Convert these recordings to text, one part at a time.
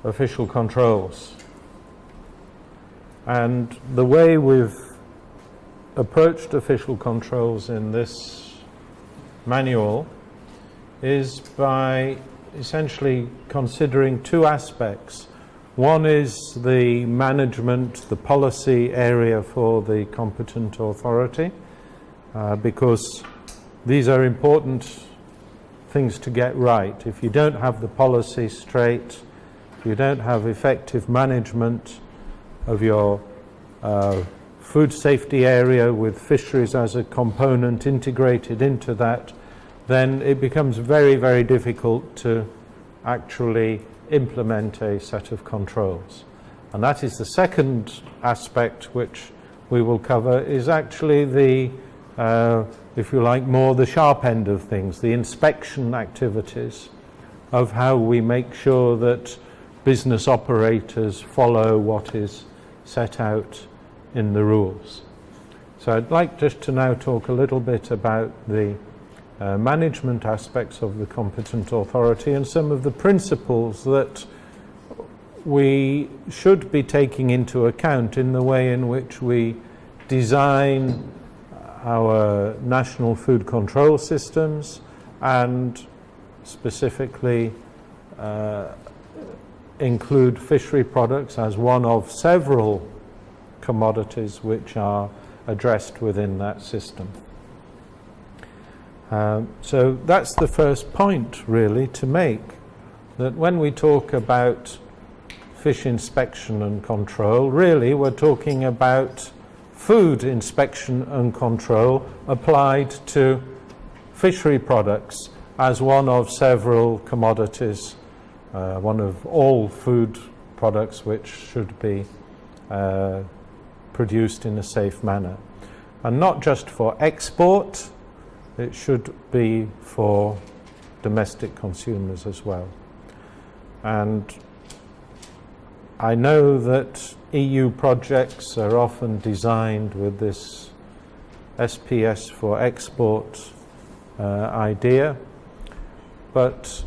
official controls. And the way we've approached official controls in this manual is by essentially considering two aspects. One is the management, the policy area for the competent authority, because these are important things to get right. If you don't have the policy straight, if you don't have effective management of your food safety area with fisheries as a component integrated into that, then it becomes very, very difficult to actually implement a set of controls. And that is the second aspect which we will cover, is actually the, if you like, more the sharp end of things, the inspection activities of how we make sure that business operators follow what is set out in the rules. So I'd like just to now talk a little bit about the management aspects of the competent authority and some of the principles that we should be taking into account in the way in which we design our national food control systems, and specifically include fishery products as one of several commodities which are addressed within that system. So that's the first point really to make, that when we talk about fish inspection and control, really we're talking about food inspection and control applied to fishery products as one of several commodities, one of all food products which should be produced in a safe manner. And not just for export, it should be for domestic consumers as well. And I know that EU projects are often designed with this SPS for export idea, but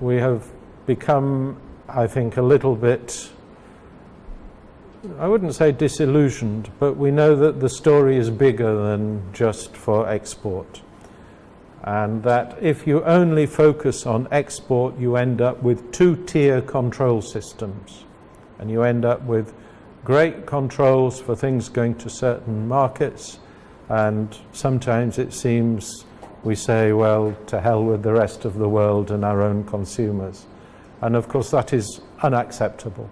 we have become, I think, a little bit, I wouldn't say disillusioned, but we know that the story is bigger than just for export. And that if you only focus on export, you end up with two-tier control systems. And you end up with great controls for things going to certain markets, and sometimes it seems we say, well, to hell with the rest of the world and our own consumers. And of course that is unacceptable.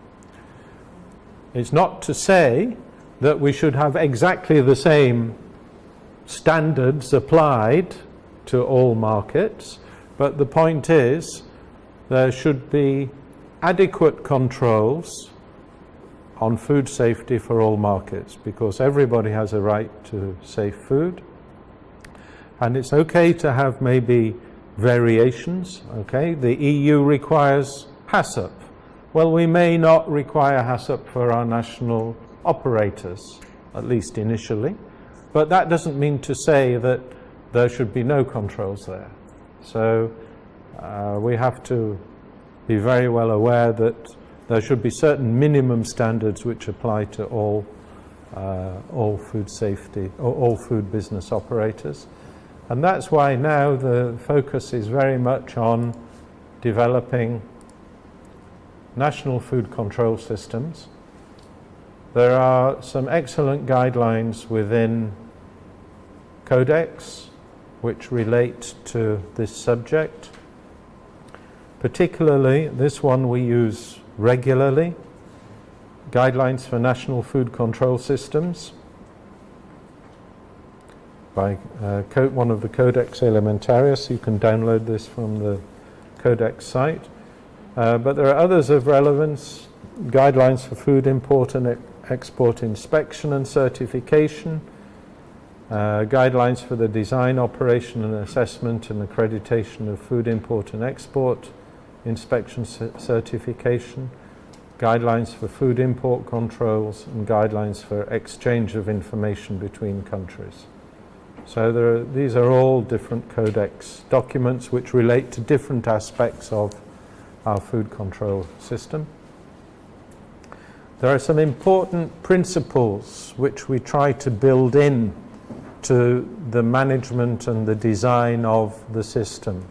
It's not to say that we should have exactly the same standards applied to all markets, but the point is there should be adequate controls on food safety for all markets, because everybody has a right to safe food. And it's okay to have maybe variations, okay? The EU requires HACCP. Well, we may not require HACCP for our national operators, at least initially, but that doesn't mean to say that there should be no controls there. So we have to be very well aware that there should be certain minimum standards which apply to all food safety, or all food business operators. And that's why now the focus is very much on developing national food control systems. There are some excellent guidelines within Codex which relate to this subject. Particularly, this one we use regularly, Guidelines for National Food Control Systems, by one of the Codex Alimentarius. You can download this from the Codex site. But there are others of relevance, Guidelines for Food Import and Export Inspection and Certification, Guidelines for the Design, Operation and Assessment and Accreditation of Food Import and Export Inspection Certification, Guidelines for Food Import Controls, and Guidelines for Exchange of Information between countries. So these are all different Codex documents which relate to different aspects of our food control system. There are some important principles which we try to build in to the management and the design of the system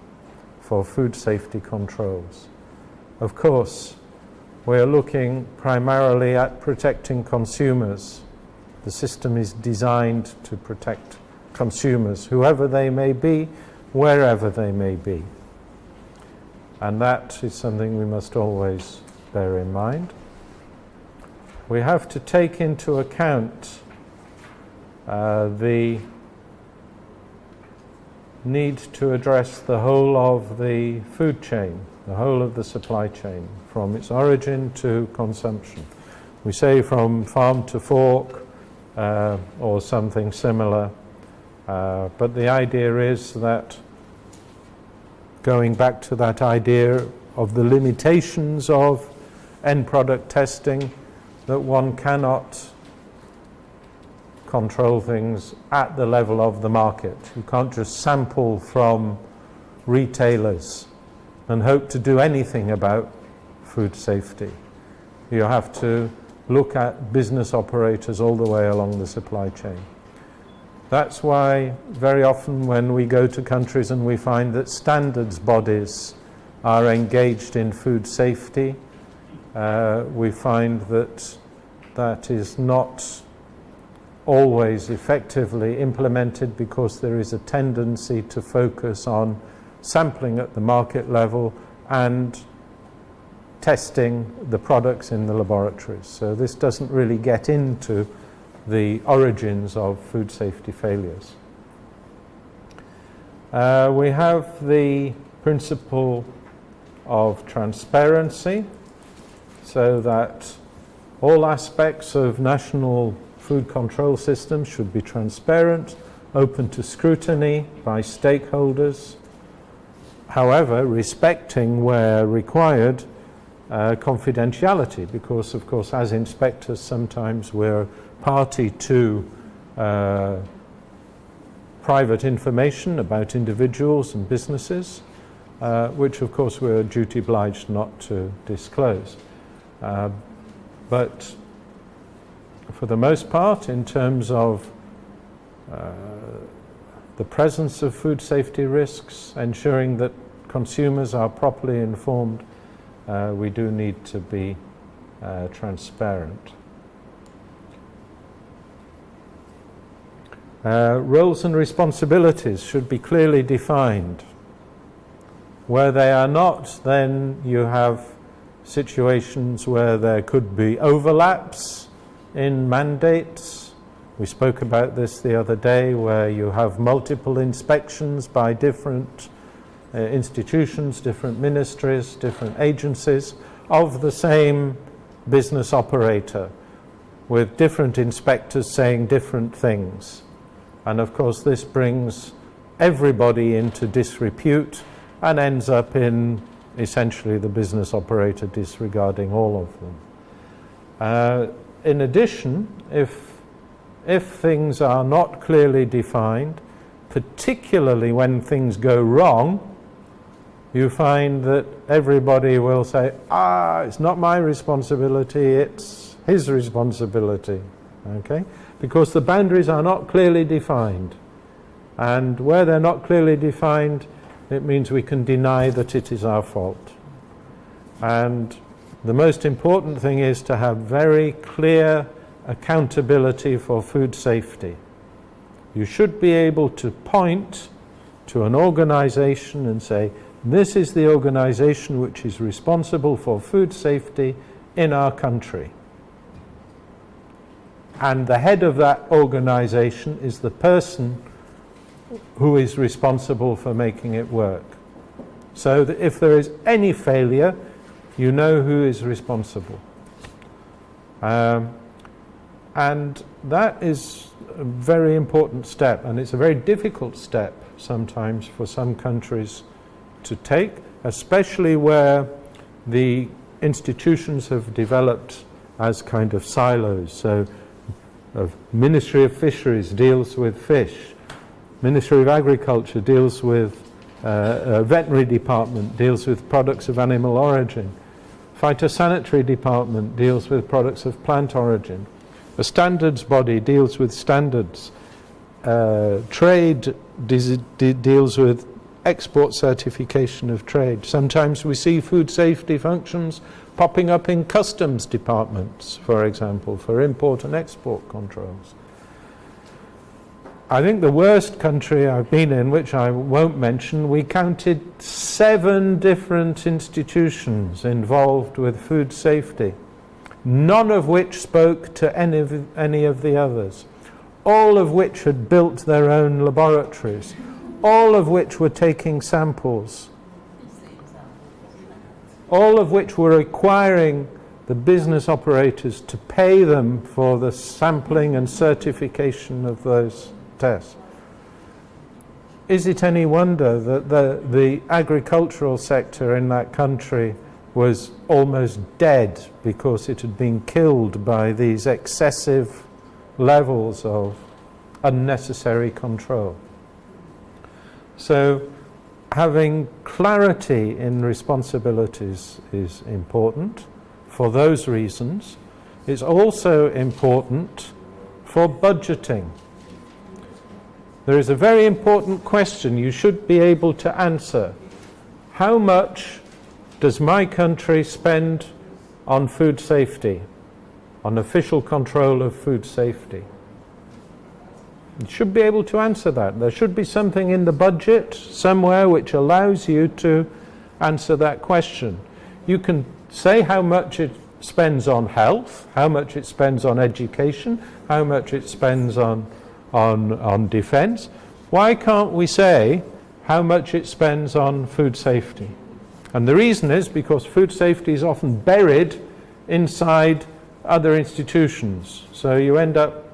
for food safety controls. Of course, we're looking primarily at protecting consumers. The system is designed to protect consumers, whoever they may be, wherever they may be. And that is something we must always bear in mind. We have to take into account the need to address the whole of the food chain, the whole of the supply chain, from its origin to consumption. We say from farm to fork or something similar, but the idea is that, going back to that idea of the limitations of end product testing, that one cannot control things at the level of the market. You can't just sample from retailers and hope to do anything about food safety. You have to look at business operators all the way along the supply chain. That's why very often when we go to countries and we find that standards bodies are engaged in food safety, we find that that is not always effectively implemented, because there is a tendency to focus on sampling at the market level and testing the products in the laboratories. So this doesn't really get into the origins of food safety failures. We have the principle of transparency, so that all aspects of national food control systems should be transparent, open to scrutiny by stakeholders, however, respecting where required confidentiality, because of course as inspectors sometimes we're party to private information about individuals and businesses, which of course we're duty obliged not to disclose. But for the most part, in terms of the presence of food safety risks, ensuring that consumers are properly informed, we do need to be transparent. Roles and responsibilities should be clearly defined. Where they are not, then you have situations where there could be overlaps in mandates. We spoke about this the other day, where you have multiple inspections by different institutions, different ministries, different agencies of the same business operator, with different inspectors saying different things. And of course this brings everybody into disrepute and ends up in essentially the business operator disregarding all of them. In addition, if things are not clearly defined, particularly when things go wrong, you find that everybody will say, it's not my responsibility, it's his responsibility, okay? Because the boundaries are not clearly defined. And where they're not clearly defined, it means we can deny that it is our fault. And the most important thing is to have very clear accountability for food safety. You should be able to point to an organization and say, this is the organization which is responsible for food safety in our country. And the head of that organization is the person who is responsible for making it work. So that if there is any failure, you know who is responsible. And that is a very important step, and it's a very difficult step sometimes for some countries to take, especially where the institutions have developed as kind of silos. So the Ministry of Fisheries deals with fish, Ministry of Agriculture deals with Veterinary department deals with products of animal origin. Phytosanitary department deals with products of plant origin. A standards body deals with standards. Trade deals with export certification of trade. Sometimes we see food safety functions popping up in customs departments, for example, for import and export controls. I think the worst country I've been in, which I won't mention, we counted 7 different institutions involved with food safety, none of which spoke to any of the others, all of which had built their own laboratories, all of which were taking samples, all of which were requiring the business operators to pay them for the sampling and certification of those tests. Is it any wonder that the agricultural sector in that country was almost dead because it had been killed by these excessive levels of unnecessary control? So having clarity in responsibilities is important for those reasons. It's also important for budgeting. There is a very important question you should be able to answer. How much does my country spend on food safety, on official control of food safety? You should be able to answer that. There should be something in the budget somewhere which allows you to answer that question. You can say how much it spends on health, how much it spends on education, how much it spends on defence. Why can't we say how much it spends on food safety? And the reason is because food safety is often buried inside other institutions. So you end up,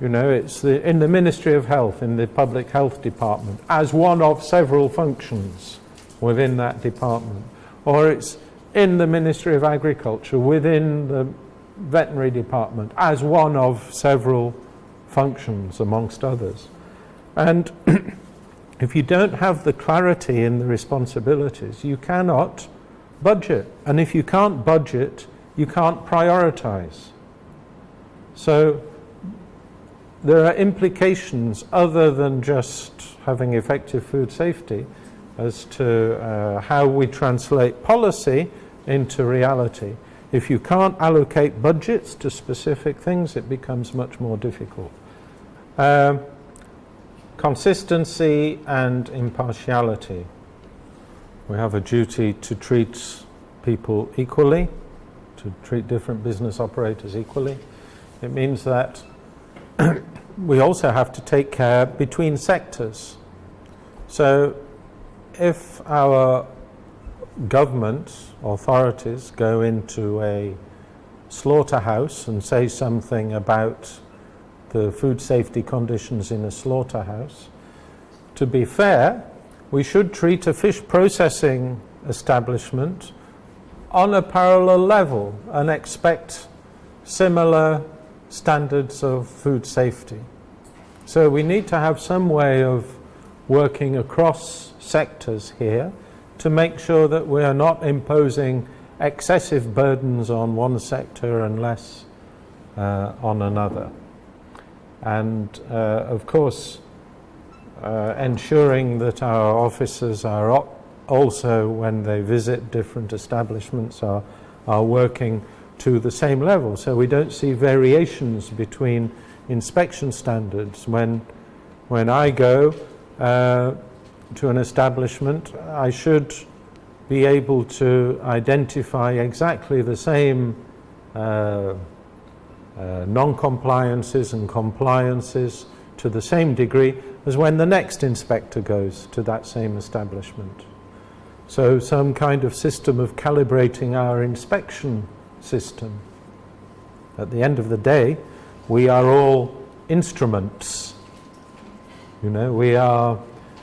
it's in the Ministry of Health, in the Public Health Department, as one of several functions within that department. Or it's in the Ministry of Agriculture, within the Veterinary Department, as one of several functions amongst others. And if you don't have the clarity in the responsibilities, you cannot budget. And if you can't budget, you can't prioritize. So there are implications other than just having effective food safety as to how we translate policy into reality. If you can't allocate budgets to specific things, it becomes much more difficult. Consistency and impartiality. We have a duty to treat people equally, to treat different business operators equally. It means that we also have to take care between sectors. So if our government authorities go into a slaughterhouse and say something about the food safety conditions in a slaughterhouse, to be fair, we should treat a fish processing establishment on a parallel level and expect similar standards of food safety. So we need to have some way of working across sectors here to make sure that we are not imposing excessive burdens on one sector and less on another. And of course, ensuring that our officers are also, when they visit different establishments, are working to the same level, so we don't see variations between inspection standards. When I go to an establishment, I should be able to identify exactly the same non-compliances and compliances to the same degree as when the next inspector goes to that same establishment. So some kind of system of calibrating our inspection system. At the end of the day, we are all instruments. We are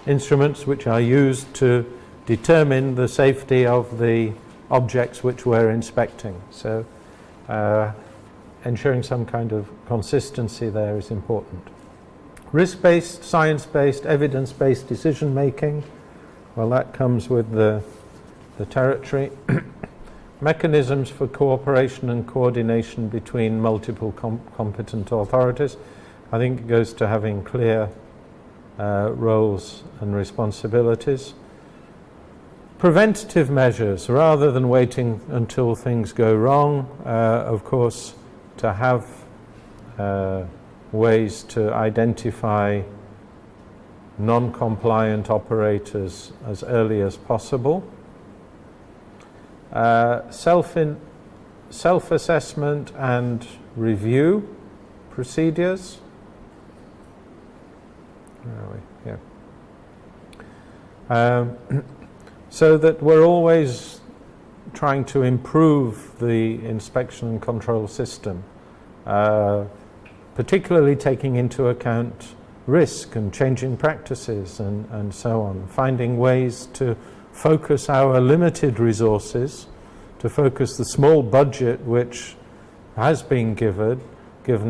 instruments which are used to determine the safety of the objects which we're inspecting. So ensuring some kind of consistency there is important. Risk-based, science-based, evidence-based decision-making. Well, that comes with the territory. Mechanisms for cooperation and coordination between multiple competent authorities. I think it goes to having clear roles and responsibilities. Preventative measures, rather than waiting until things go wrong, of course, to have ways to identify non-compliant operators as early as possible. Self-assessment and review procedures. Where are we? Here. So that we're always trying to improve the inspection and control system, particularly taking into account risk and changing practices and so on, finding ways to focus our limited resources, to focus the small budget which has been given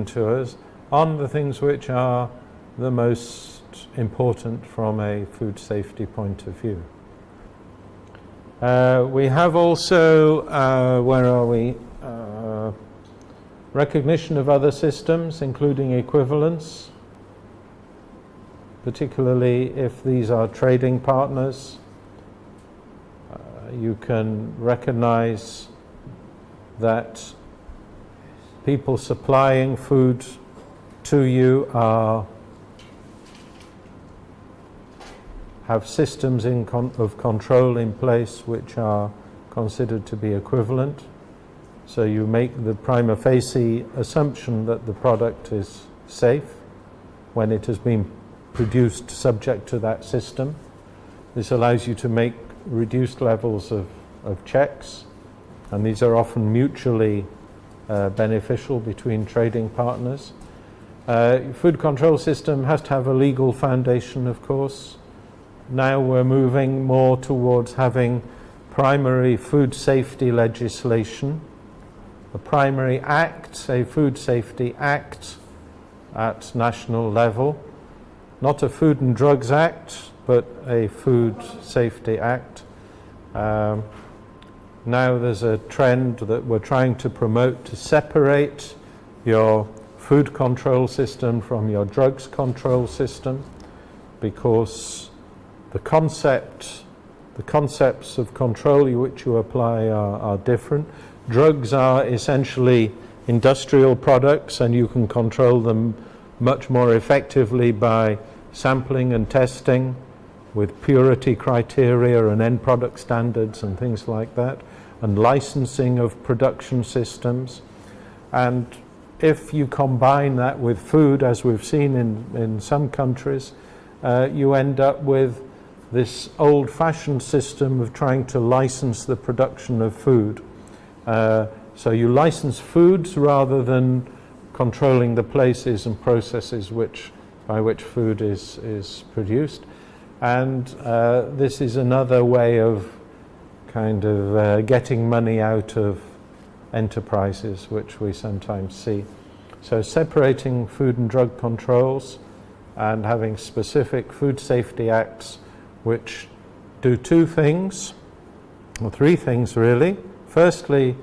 to us on the things which are the most important from a food safety point of view. We have also, where are we? Recognition of other systems, including equivalence, particularly if these are trading partners. You can recognize that people supplying food to you have systems of control in place which are considered to be equivalent. So you make the prima facie assumption that the product is safe when it has been produced subject to that system. This allows you to make reduced levels of checks, and these are often mutually beneficial between trading partners. Food control system has to have a legal foundation, of course. Now we're moving more towards having primary food safety legislation, a primary act, a food safety act at national level, not a Food and Drugs Act, but a Food Safety Act. Now there's a trend that we're trying to promote to separate your food control system from your drugs control system, because the concepts of control which you apply are different. Drugs are essentially industrial products, and you can control them much more effectively by sampling and testing with purity criteria and end product standards and things like that, and licensing of production systems. And if you combine that with food, as we've seen in some countries, you end up with this old-fashioned system of trying to license the production of food. So you license foods rather than controlling the places and processes by which food is produced. And this is another way of kind of getting money out of enterprises, which we sometimes see. So separating food and drug controls and having specific food safety acts which do two things, or three things really. Firstly,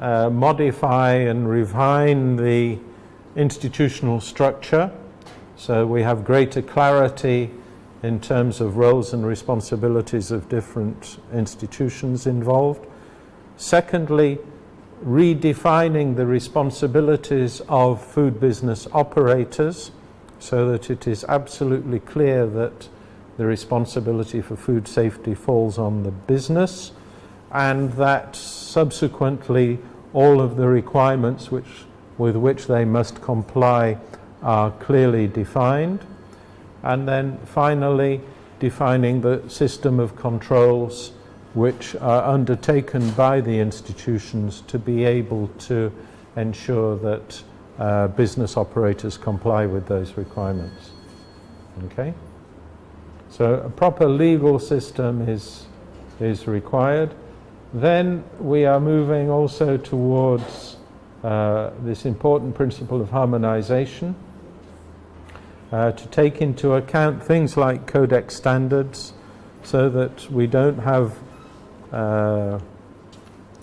modify and refine the institutional structure, so we have greater clarity in terms of roles and responsibilities of different institutions involved. Secondly, redefining the responsibilities of food business operators so that it is absolutely clear that the responsibility for food safety falls on the business, and that subsequently all of the requirements with which they must comply are clearly defined. And then finally, defining the system of controls which are undertaken by the institutions to be able to ensure that business operators comply with those requirements. Okay? So a proper legal system is required. Then we are moving also towards this important principle of harmonization, to take into account things like codex standards, so that we don't have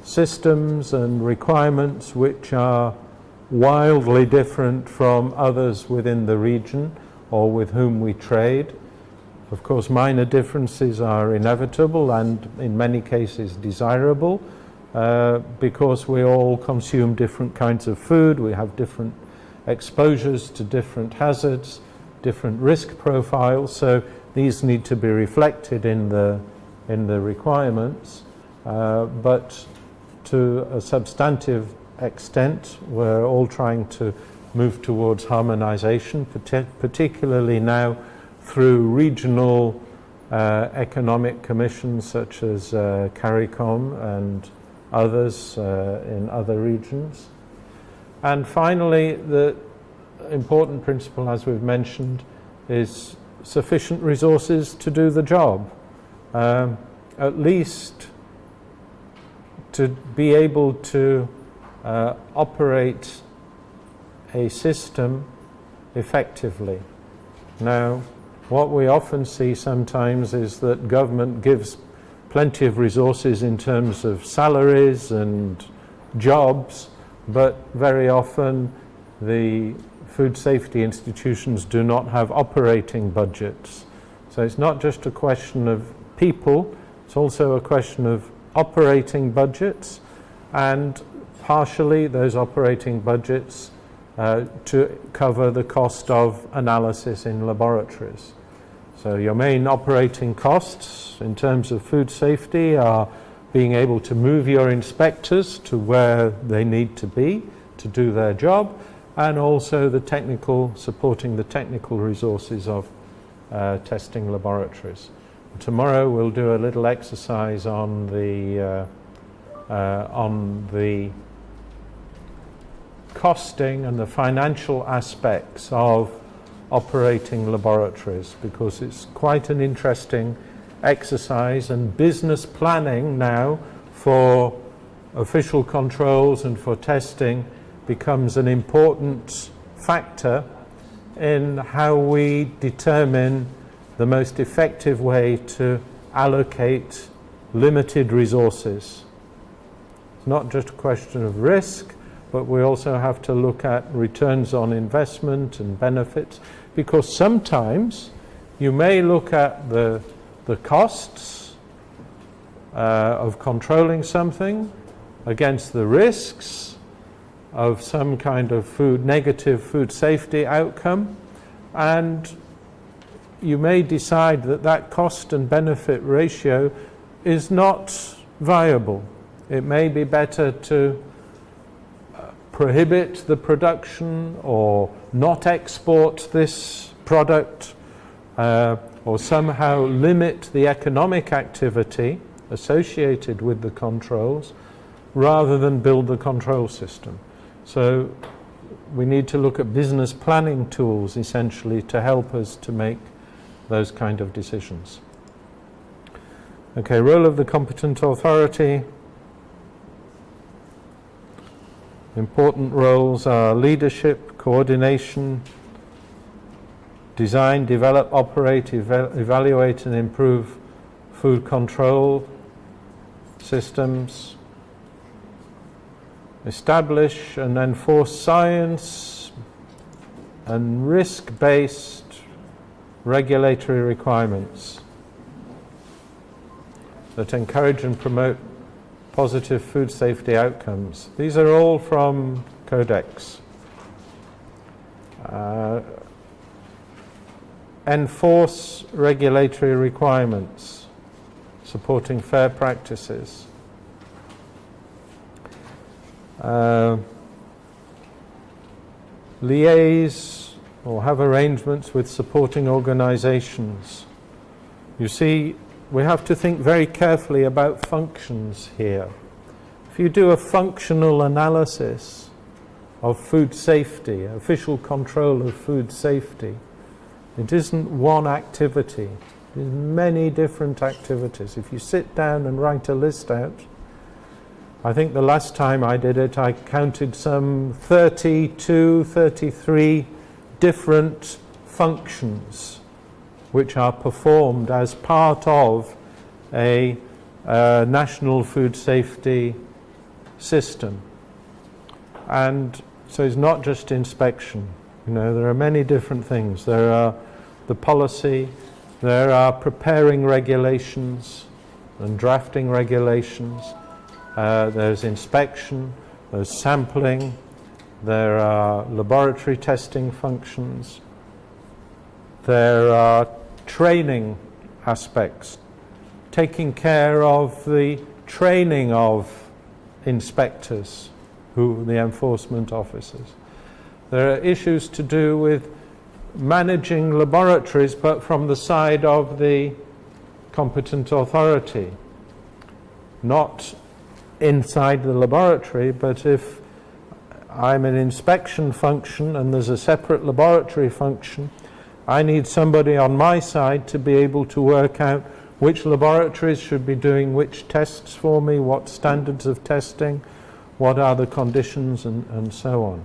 systems and requirements which are wildly different from others within the region or with whom we trade. Of course, minor differences are inevitable and in many cases desirable because we all consume different kinds of food, we have different exposures to different hazards, different risk profiles, so these need to be reflected in the requirements, but to a substantive extent we're all trying to move towards harmonization, particularly now through regional economic commissions such as Cariforum and others in other regions. And finally, the important principle, as we've mentioned, is sufficient resources to do the job. At least to be able to operate a system effectively. Now, what we often see sometimes is that government gives plenty of resources in terms of salaries and jobs, but very often the food safety institutions do not have operating budgets. So it's not just a question of people, it's also a question of operating budgets, and partially those operating budgets to cover the cost of analysis in laboratories. So your main operating costs in terms of food safety are being able to move your inspectors to where they need to be to do their job, and also the technical, supporting the technical resources of testing laboratories. Tomorrow we'll do a little exercise on the costing and the financial aspects of operating laboratories, because it's quite an interesting exercise, and business planning now for official controls and for testing becomes an important factor in how we determine the most effective way to allocate limited resources. It's not just a question of risk, but we also have to look at returns on investment and benefits, because sometimes you may look at the costs of controlling something against the risks of some kind of negative food safety outcome, and you may decide that that cost and benefit ratio is not viable. It may be better to prohibit the production or not export this product or somehow limit the economic activity associated with the controls rather than build the control system. So we need to look at business planning tools essentially to help us to make those kind of decisions. Okay, role of the competent authority. Important roles are leadership, coordination, design, develop, operate, evaluate and improve food control systems, establish and enforce science and risk-based regulatory requirements that encourage and promote positive food safety outcomes. These are all from Codex. Enforce regulatory requirements, supporting fair practices. Liaise or have arrangements with supporting organizations. You see, we have to think very carefully about functions here. If you do a functional analysis of food safety, official control of food safety, it isn't one activity. There's many different activities. If you sit down and write a list out, I think the last time I did it, I counted some 32, 33 different functions which are performed as part of a national food safety system. And so it's not just inspection. You know, there are many different things. There are the policy, there are preparing regulations and drafting regulations, there's inspection, there's sampling, there are laboratory testing functions, there are training aspects, taking care of the training of inspectors, the enforcement officers. There are issues to do with managing laboratories, but from the side of the competent authority. Not inside the laboratory, but if I'm an inspection function and there's a separate laboratory function, I need somebody on my side to be able to work out which laboratories should be doing which tests for me, what standards of testing, what are the conditions, and so on.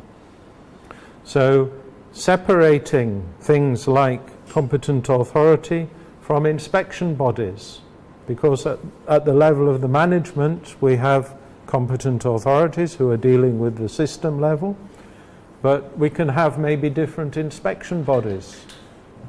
So separating things like competent authority from inspection bodies, because at the level of the management we have competent authorities who are dealing with the system level, but we can have maybe different inspection bodies.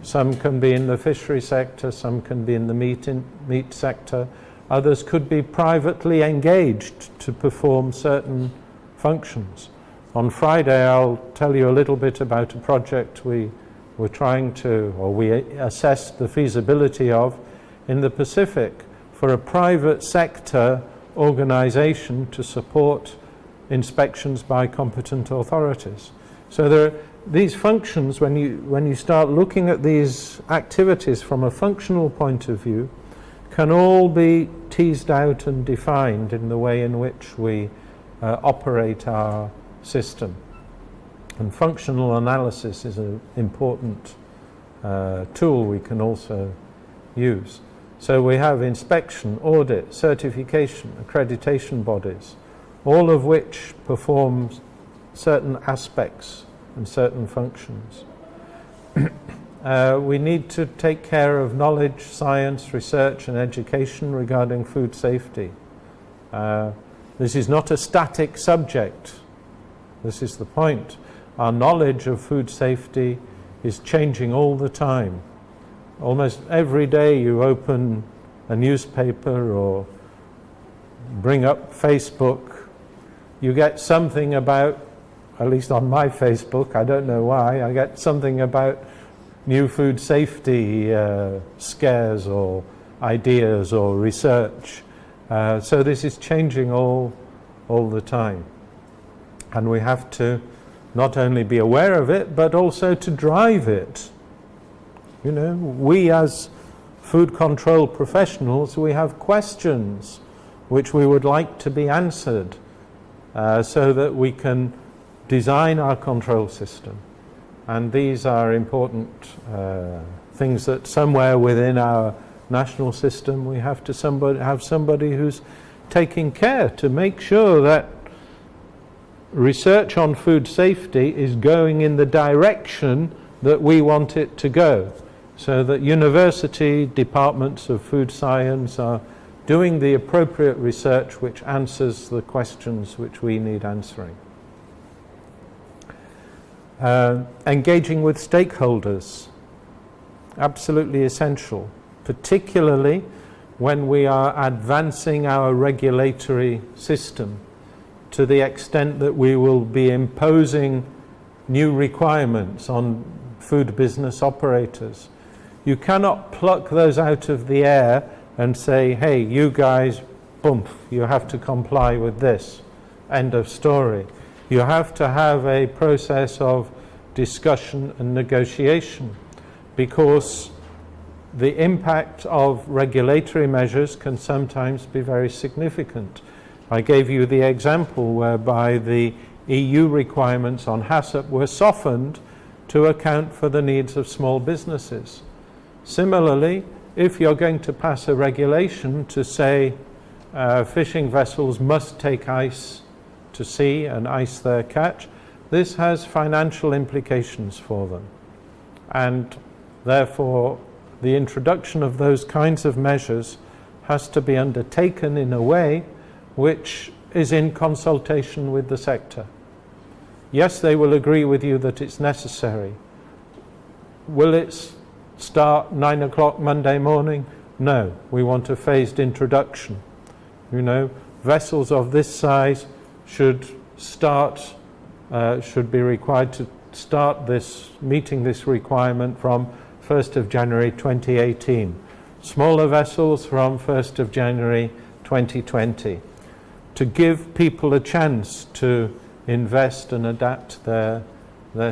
Some can be in the fishery sector, some can be in the meat sector, others could be privately engaged to perform certain functions. On Friday I'll tell you a little bit about a project we assessed the feasibility of in the Pacific for a private sector organization to support inspections by competent authorities. So there are these functions, when you start looking at these activities from a functional point of view, can all be teased out and defined in the way in which we operate our system. And functional analysis is an important tool we can also use. So we have inspection, audit, certification, accreditation bodies, all of which perform certain aspects and certain functions. We need to take care of knowledge, science, research and education regarding food safety. This is not a static subject. This is the point. Our knowledge of food safety is changing all the time. Almost every day you open a newspaper or bring up Facebook, you get something about, at least on my Facebook, I don't know why, I get something about new food safety scares or ideas or research. So this is changing all the time. And we have to not only be aware of it, but also to drive it. You know, we as food control professionals, we have questions which we would like to be answered so that we can design our control system. And these are important things that somewhere within our national system we have to have somebody who's taking care to make sure that research on food safety is going in the direction that we want it to go, so that university departments of food science are doing the appropriate research which answers the questions which we need answering. Engaging with stakeholders, absolutely essential, particularly when we are advancing our regulatory system to the extent that we will be imposing new requirements on food business operators. You cannot pluck those out of the air and say, hey, you guys, boom, you have to comply with this. End of story. You have to have a process of discussion and negotiation, because the impact of regulatory measures can sometimes be very significant. I gave you the example whereby the EU requirements on HACCP were softened to account for the needs of small businesses. Similarly, if you're going to pass a regulation to say fishing vessels must take ice to sea and ice their catch, this has financial implications for them. And therefore, the introduction of those kinds of measures has to be undertaken in a way which is in consultation with the sector. Yes, they will agree with you that it's necessary. Will it start 9 o'clock Monday morning? No, we want a phased introduction. You know, vessels of this size should be required to start meeting this requirement from 1st of January 2018. Smaller vessels from 1st of January 2020. To give people a chance to invest and adapt their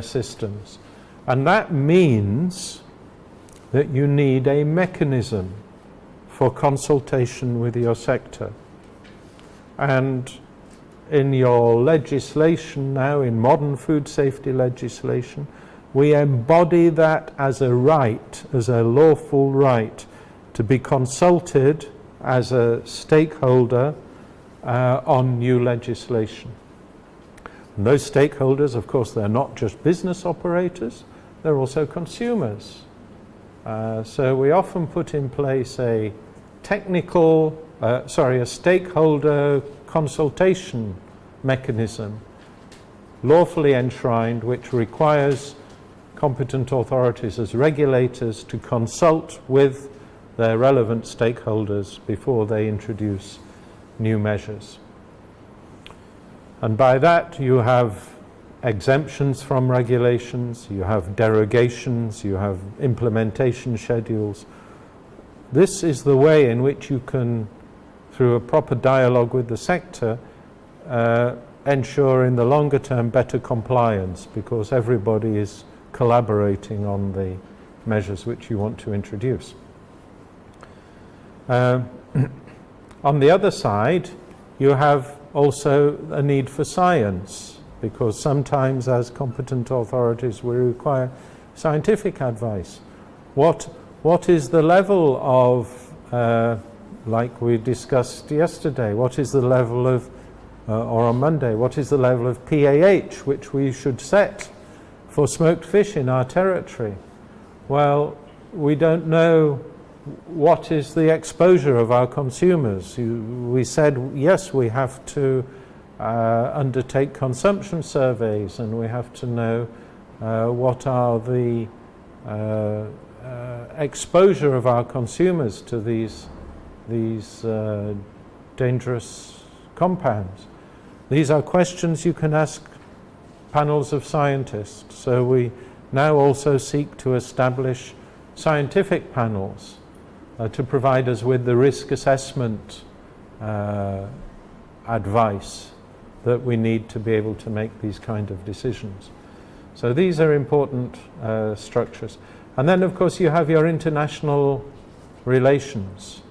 systems. And that means that you need a mechanism for consultation with your sector. And in your legislation now, in modern food safety legislation, we embody that as a right, as a lawful right, to be consulted as a stakeholder on new legislation. And those stakeholders, of course, they're not just business operators, they're also consumers. So we often put in place a stakeholder consultation mechanism, lawfully enshrined, which requires competent authorities as regulators to consult with their relevant stakeholders before they introduce new measures. And by that you have exemptions from regulations, you have derogations, you have implementation schedules. This is the way in which you can, through a proper dialogue with the sector, ensure in the longer term better compliance, because everybody is collaborating on the measures which you want to introduce. On the other side, you have also a need for science, because sometimes as competent authorities we require scientific advice. What is the level of, like we discussed yesterday, what is the level of, or on Monday, what is the level of PAH which we should set for smoked fish in our territory? Well, we don't know what is the exposure of our consumers. We said, yes, we have to undertake consumption surveys, and we have to know what are the exposure of our consumers to these dangerous compounds. These are questions you can ask panels of scientists. So we now also seek to establish scientific panels to provide us with the risk assessment advice that we need to be able to make these kind of decisions. So these are important structures. And then, of course, you have your international relations,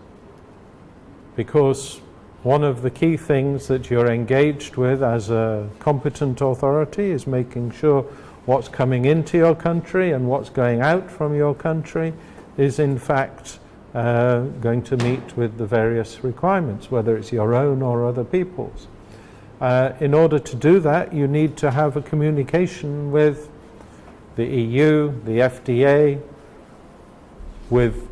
because one of the key things that you're engaged with as a competent authority is making sure what's coming into your country and what's going out from your country is in fact going to meet with the various requirements, whether it's your own or other people's. In order to do that, you need to have a communication with the EU, the FDA, with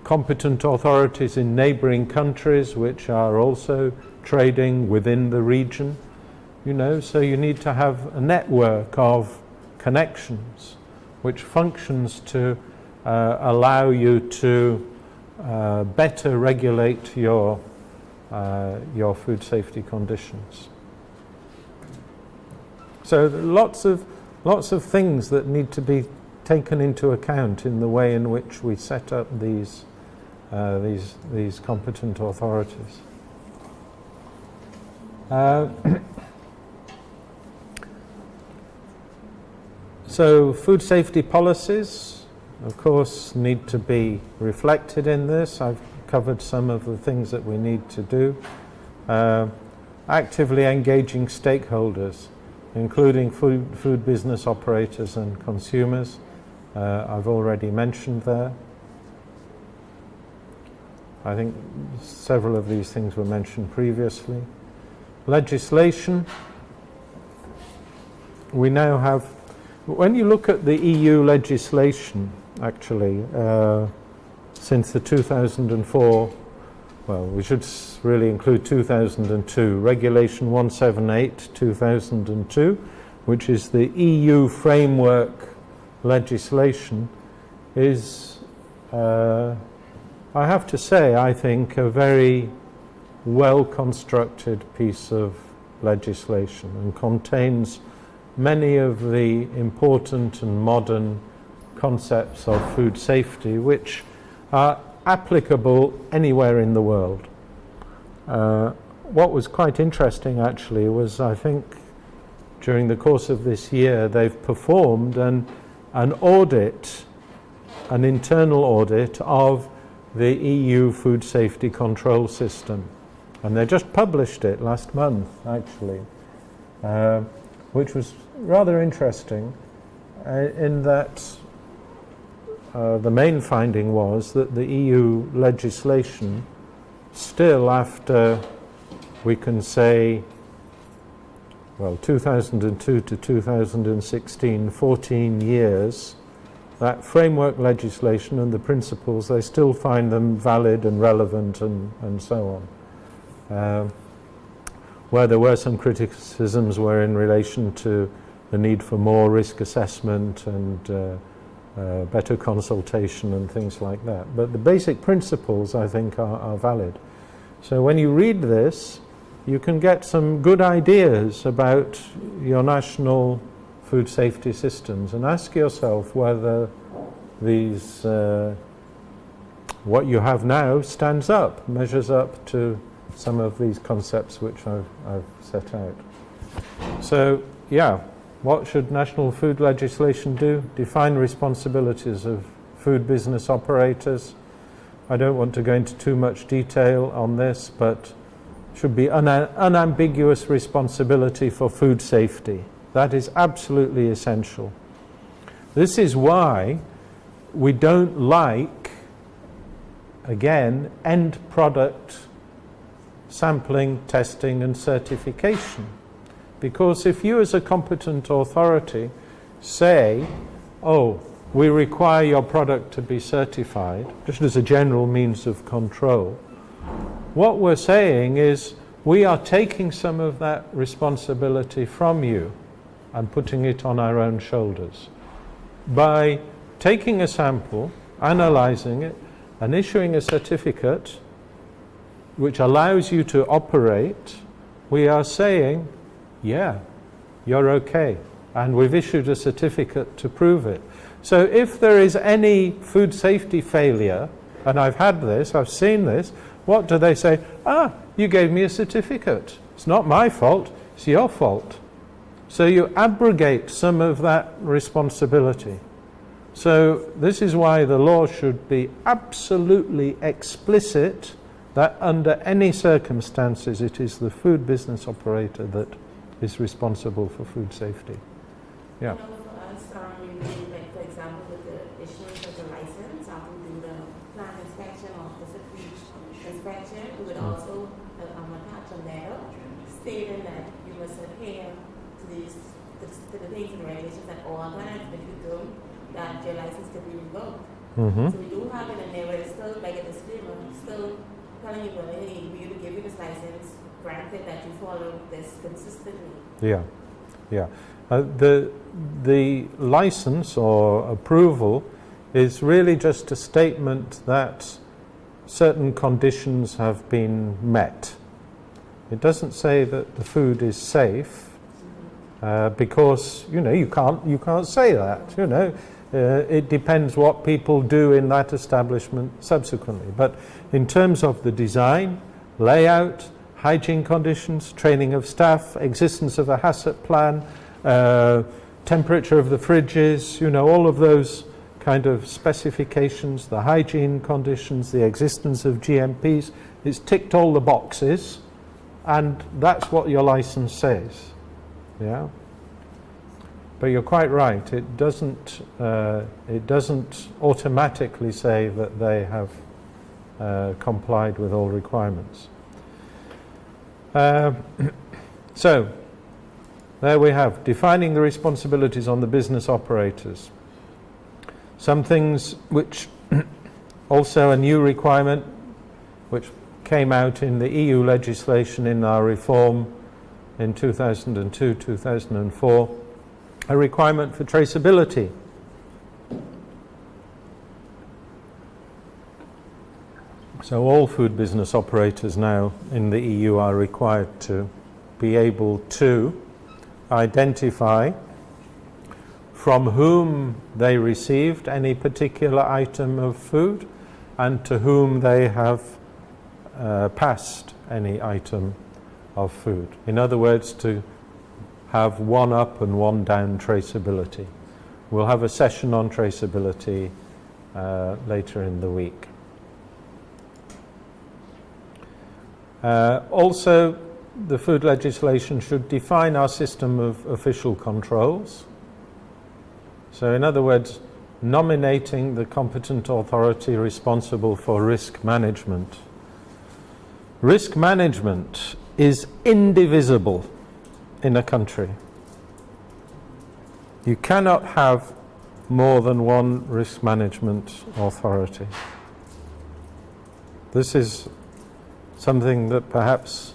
competent authorities in neighbouring countries which are also trading within the region. You know, so you need to have a network of connections which functions to allow you to better regulate your food safety conditions. So lots of things that need to be taken into account in the way in which we set up these competent authorities. So food safety policies, of course, need to be reflected in this. I've covered some of the things that we need to do. Actively engaging stakeholders, including food business operators and consumers. I've already mentioned there. I think several of these things were mentioned previously. Legislation. We now have, when you look at the EU legislation, actually, since the 2004, well, we should really include 2002, Regulation 178/2002, which is the EU framework legislation, is, I have to say, I think, a very well-constructed piece of legislation and contains many of the important and modern concepts of food safety which are applicable anywhere in the world. What was quite interesting actually was, I think during the course of this year they've performed an audit, an internal audit of the EU food safety control system, and they just published it last month actually, which was rather interesting in that the main finding was that the EU legislation still, after we can say, well, 2002 to 2016, 14 years, that framework legislation and the principles, they still find them valid and relevant and so on. Where there were some criticisms were in relation to the need for more risk assessment and better consultation and things like that. But the basic principles, I think, are valid. So when you read this, you can get some good ideas about your national food safety systems and ask yourself whether these, what you have now stands up, measures up to some of these concepts which I've set out. So, yeah. What should national food legislation do? Define responsibilities of food business operators. I don't want to go into too much detail on this, but should be unambiguous responsibility for food safety. That is absolutely essential. This is why we don't like, again, end product sampling, testing and certification. Because if you as a competent authority say, oh, we require your product to be certified, just as a general means of control, what we're saying is we are taking some of that responsibility from you and putting it on our own shoulders. By taking a sample, analysing it, and issuing a certificate which allows you to operate, we are saying, yeah, you're okay, and we've issued a certificate to prove it. So if there is any food safety failure, and I've had this, I've seen this, what do they say? Ah, you gave me a certificate. It's not my fault, it's your fault. So you abrogate some of that responsibility. So this is why the law should be absolutely explicit that under any circumstances it is the food business operator that is responsible for food safety. Yeah. For us, like for example, with the issuance of the license, after we do the plant inspection or facility inspection, we would also attach a letter stating that you must adhere to the things and regulations at all times. If you don't, that your license can be revoked. So we do have it in there, but it's still like a disclaimer, still telling you, well, hey, we will give you this license, granted that you follow this consistently. Yeah, yeah. The license or approval is really just a statement that certain conditions have been met. It doesn't say that the food is safe, because you can't say that. It depends what people do in that establishment subsequently. But in terms of the design, layout, hygiene conditions, training of staff, existence of a HACCP plan, temperature of the fridges, all of those kind of specifications, the hygiene conditions, the existence of GMPs, it's ticked all the boxes, and that's what your license says. Yeah. But you're quite right. It doesn't automatically say that they have complied with all requirements. So there we have defining the responsibilities on the business operators. Some things which Also a new requirement which came out in the EU legislation in our reform in 2002-2004, a requirement for traceability. So all food business operators now in the EU are required to be able to identify from whom they received any particular item of food and to whom they have passed any item of food. In other words, to have one up and one down traceability. We'll have a session on traceability later in the week. Also, the food legislation should define our system of official controls. So in other words, nominating the competent authority responsible for risk management. Risk management is indivisible in a country. You cannot have more than one risk management authority. This is something that perhaps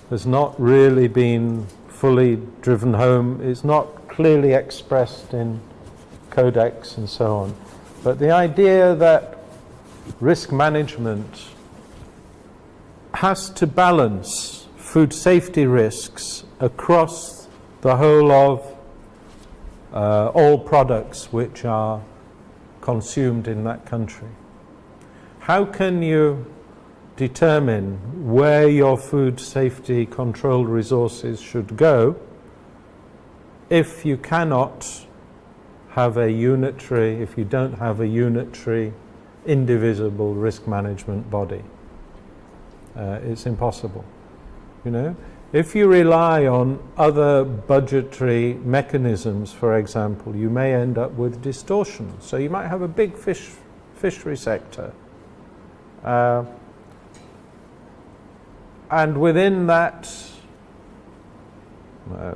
has not really been fully driven home. It's not clearly expressed in codex and so on. But the idea that risk management has to balance food safety risks across the whole of all products which are consumed in that country. How can you determine where your food safety control resources should go if you cannot have a unitary, if you don't have a unitary, indivisible risk management body? It's impossible. You know, if you rely on other budgetary mechanisms, for example, you may end up with distortion. So you might have a big fishery sector, and within that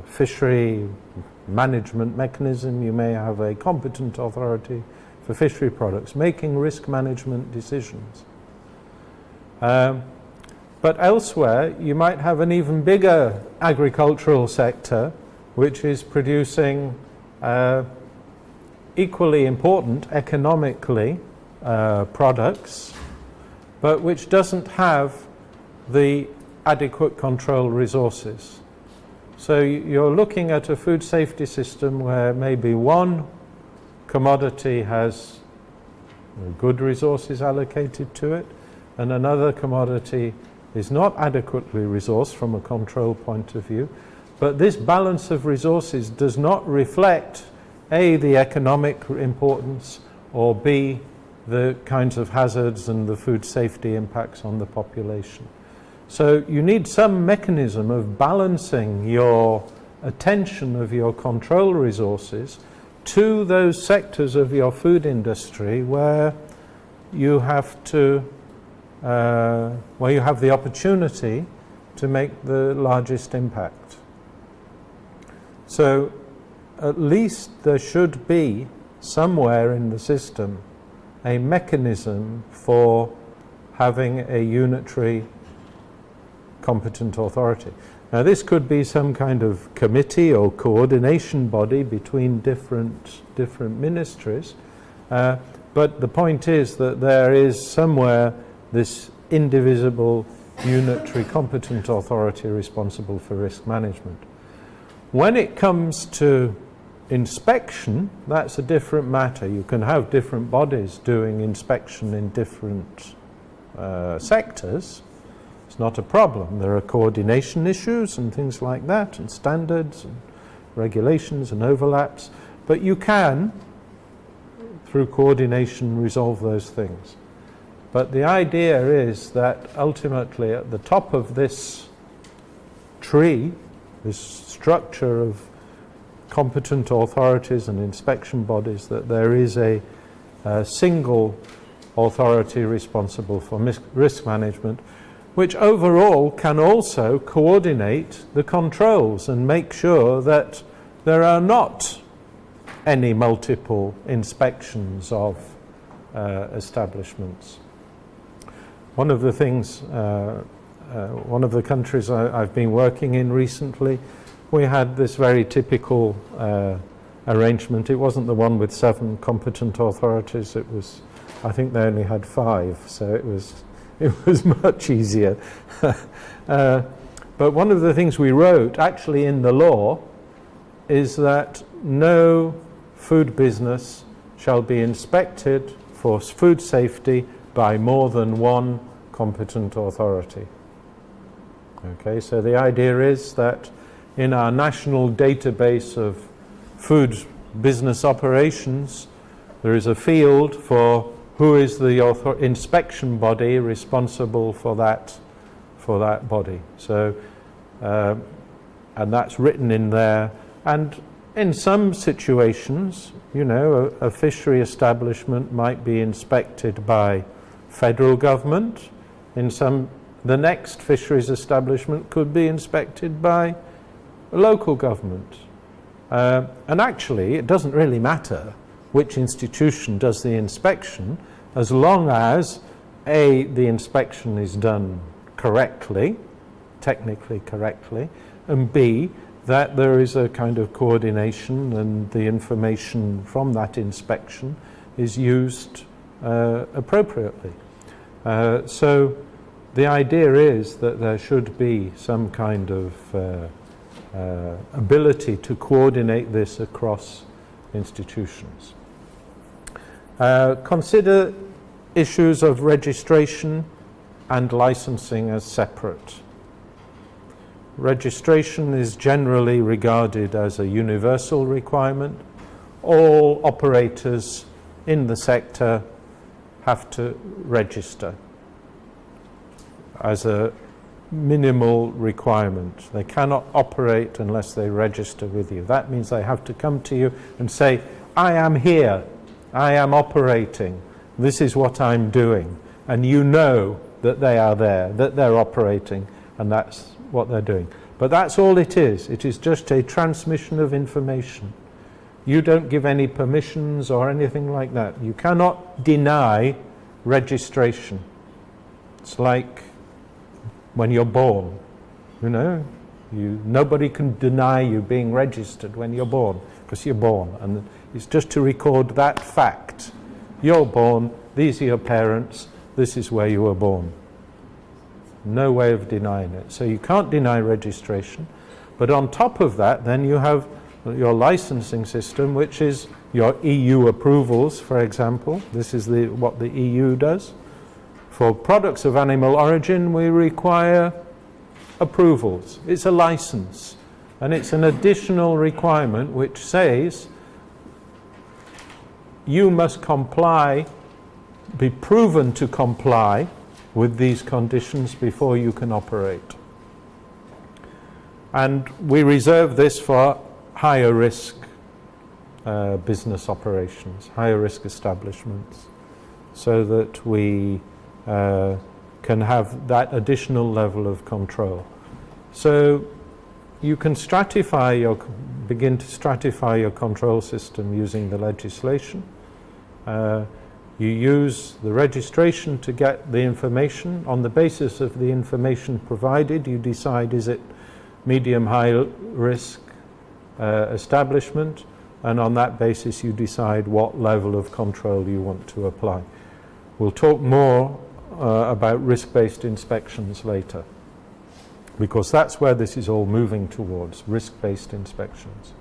fishery management mechanism, you may have a competent authority for fishery products making risk management decisions. But elsewhere, you might have an even bigger agricultural sector which is producing equally important economically products, but which doesn't have the adequate control resources. So you're looking at a food safety system where maybe one commodity has good resources allocated to it, and another commodity is not adequately resourced from a control point of view. But this balance of resources does not reflect A, the economic importance, or B, the kinds of hazards and the food safety impacts on the population. So you need some mechanism of balancing your attention of your control resources to those sectors of your food industry where you have to where you have the opportunity to make the largest impact. So at least there should be somewhere in the system a mechanism for having a unitary competent authority. Now this could be some kind of committee or coordination body between different ministries, but the point is that there is somewhere this indivisible unitary competent authority responsible for risk management. When it comes to inspection, that's a different matter. You can have different bodies doing inspection in different sectors. It's not a problem. There are coordination issues and things like that, and standards and regulations and overlaps, but you can, through coordination, resolve those things. But the idea is that ultimately at the top of this tree, this structure of competent authorities and inspection bodies, that there is a single authority responsible for risk management, which overall can also coordinate the controls and make sure that there are not any multiple inspections of establishments. one of the things, one of the countries I've been working in recently, we had this very typical arrangement. It wasn't the one with 7 competent authorities. It was, I think they only had 5, so it was much easier. But one of the things we wrote actually in the law is that no food business shall be inspected for food safety by more than 1 competent authority. Okay, so the idea is that in our national database of food business operations, there is a field for who is the inspection body responsible for that body. So, and that's written in there. And in some situations, you know, a fishery establishment might be inspected by federal government. In some, the next fisheries establishment could be inspected by local government. And actually, it doesn't really matter which institution does the inspection, as long as A, the inspection is done correctly, technically correctly, and B, that there is a kind of coordination and the information from that inspection is used appropriately. So the idea is that there should be some kind of ability to coordinate this across institutions. Consider issues of registration and licensing as separate. Registration is generally regarded as a universal requirement. All operators in the sector have to register as a minimal requirement. They cannot operate unless they register with you. That means they have to come to you and say, I am here, I am operating, this is what I'm doing. And you know that they are there, that they're operating, and that's what they're doing. But that's all it is. It is just a transmission of information. You don't give any permissions or anything like that. You cannot deny registration. It's like when you're born, you know. Nobody can deny you being registered when you're born, because you're born. And it's just to record that fact. You're born, these are your parents, this is where you were born. No way of denying it. So you can't deny registration. But on top of that, then you have your licensing system, which is your EU approvals, for example. This is what the EU does. For products of animal origin, we require approvals. It's a license. And it's an additional requirement which says you must comply, be proven to comply with these conditions before you can operate. And we reserve this for higher risk business operations, higher risk establishments, so that we can have that additional level of control. So you can begin to stratify your control system using the legislation. You use the registration to get the information. On the basis of the information provided, you decide, is it medium, high risk establishment, and on that basis you decide what level of control you want to apply. We'll talk more about risk-based inspections later, because that's where this is all moving towards, risk-based inspections.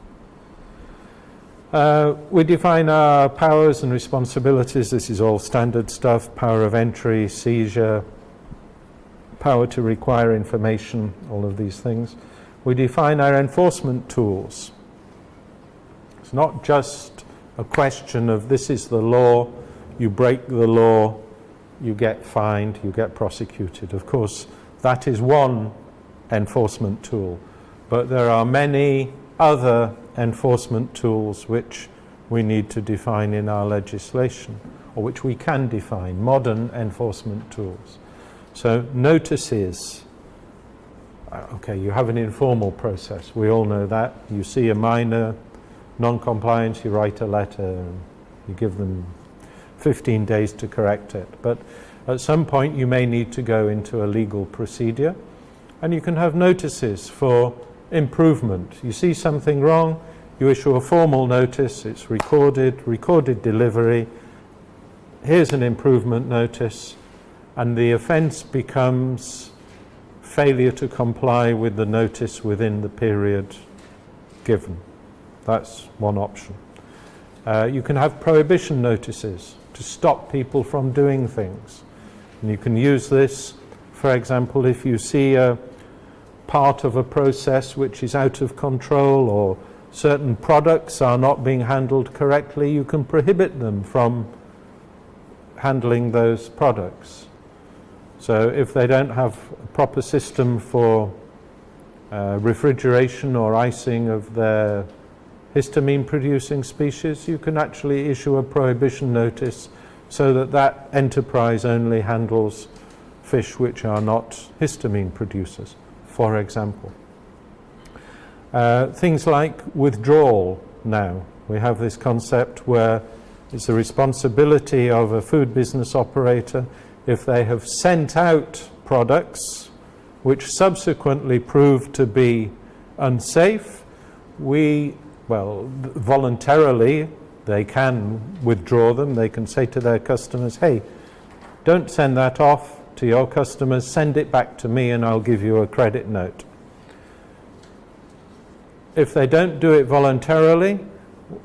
We define our powers and responsibilities. This is all standard stuff: power of entry, seizure, power to require information, all of these things. We define our enforcement tools. It's not just a question of this is the law, you break the law, you get fined, you get prosecuted. Of course, that is one enforcement tool, but there are many other enforcement tools which we need to define in our legislation, or which we can define, modern enforcement tools. So notices, okay, you have an informal process, we all know that. You see a minor non-compliance, you write a letter, you give them 15 days to correct it. But at some point you may need to go into a legal procedure, and you can have notices for improvement. You see something wrong, you issue a formal notice, it's recorded delivery, here's an improvement notice, and the offence becomes failure to comply with the notice within the period given. That's one option. You can have prohibition notices to stop people from doing things. And you can use this, for example, if you see a part of a process which is out of control or certain products are not being handled correctly, you can prohibit them from handling those products. So if they don't have a proper system for refrigeration or icing of their histamine producing species, you can actually issue a prohibition notice so that that enterprise only handles fish which are not histamine producers, for example. Things like withdrawal now. We have this concept where it's the responsibility of a food business operator, if they have sent out products which subsequently prove to be unsafe, voluntarily they can withdraw them. They can say to their customers, hey, don't send that off to your customers, send it back to me and I'll give you a credit note. If they don't do it voluntarily,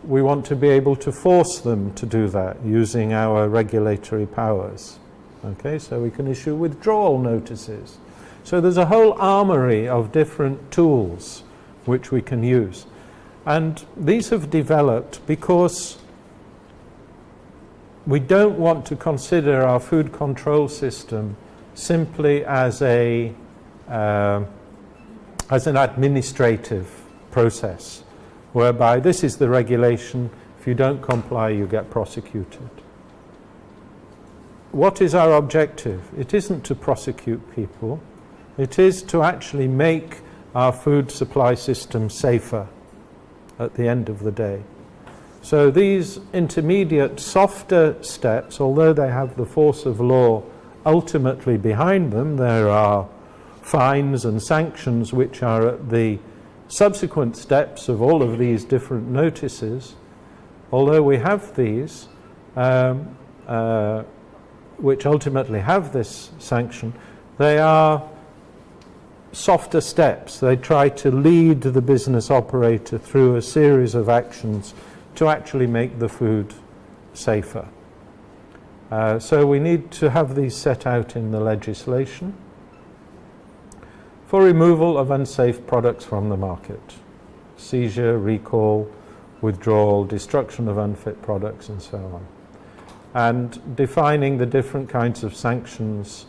we want to be able to force them to do that using our regulatory powers. Okay, so we can issue withdrawal notices. So there's a whole armory of different tools which we can use. And these have developed because we don't want to consider our food control system simply as an administrative process, whereby this is the regulation, if you don't comply you get prosecuted. What is our objective? It isn't to prosecute people, it is to actually make our food supply system safer at the end of the day. So these intermediate, softer steps, although they have the force of law ultimately behind them, there are fines and sanctions which are at the subsequent steps of all of these different notices. Although we have these, which ultimately have this sanction, they are softer steps. They try to lead the business operator through a series of actions to actually make the food safer. So we need to have these set out in the legislation for removal of unsafe products from the market. Seizure, recall, withdrawal, destruction of unfit products and so on. And defining the different kinds of sanctions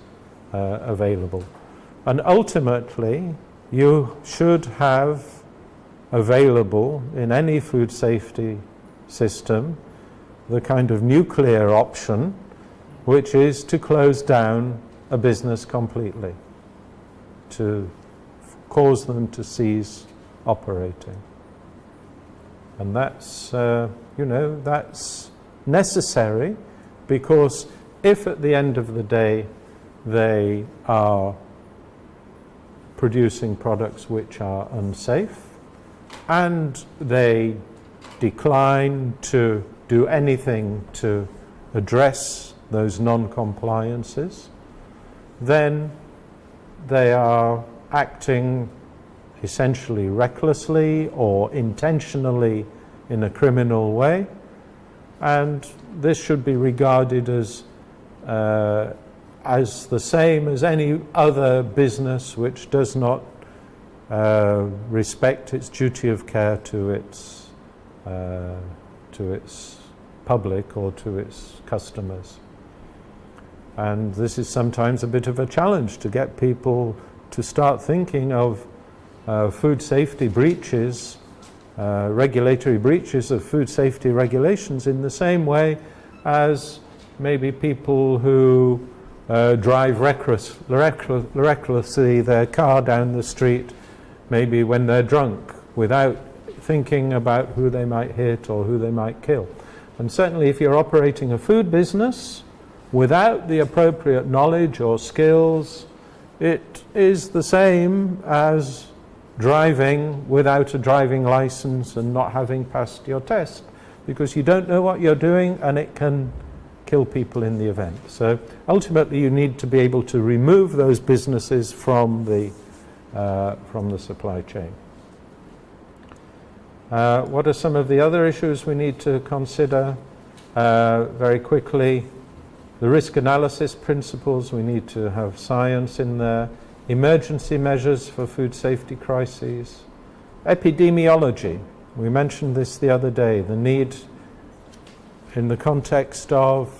available. And ultimately, you should have available in any food safety system the kind of nuclear option, which is to close down a business completely, to cause them to cease operating. And that's, that's necessary, because if at the end of the day they are producing products which are unsafe and they decline to do anything to address those non-compliances, then they are acting essentially recklessly or intentionally in a criminal way, and this should be regarded as the same as any other business which does not respect its duty of care to its public or to its customers. And this is sometimes a bit of a challenge to get people to start thinking of food safety breaches, regulatory breaches of food safety regulations in the same way as maybe people who drive recklessly their car down the street, maybe when they're drunk, without thinking about who they might hit or who they might kill. And certainly if you're operating a food business without the appropriate knowledge or skills, it is the same as driving without a driving license and not having passed your test, because you don't know what you're doing and it can kill people in the event. So ultimately you need to be able to remove those businesses from the supply chain. What are some of the other issues we need to consider? Very quickly, the risk analysis principles, we need to have science in there. Emergency measures for food safety crises. Epidemiology, we mentioned this the other day, the need in the context of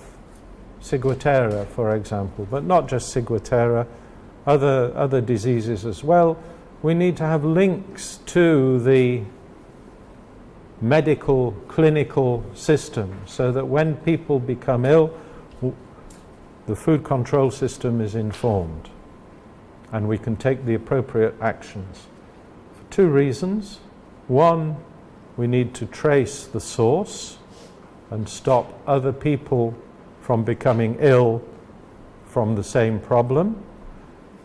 ciguatera, for example, but not just ciguatera, other diseases as well. We need to have links to the medical, clinical system so that when people become ill, the food control system is informed and we can take the appropriate actions. For two reasons. One, we need to trace the source and stop other people from becoming ill from the same problem.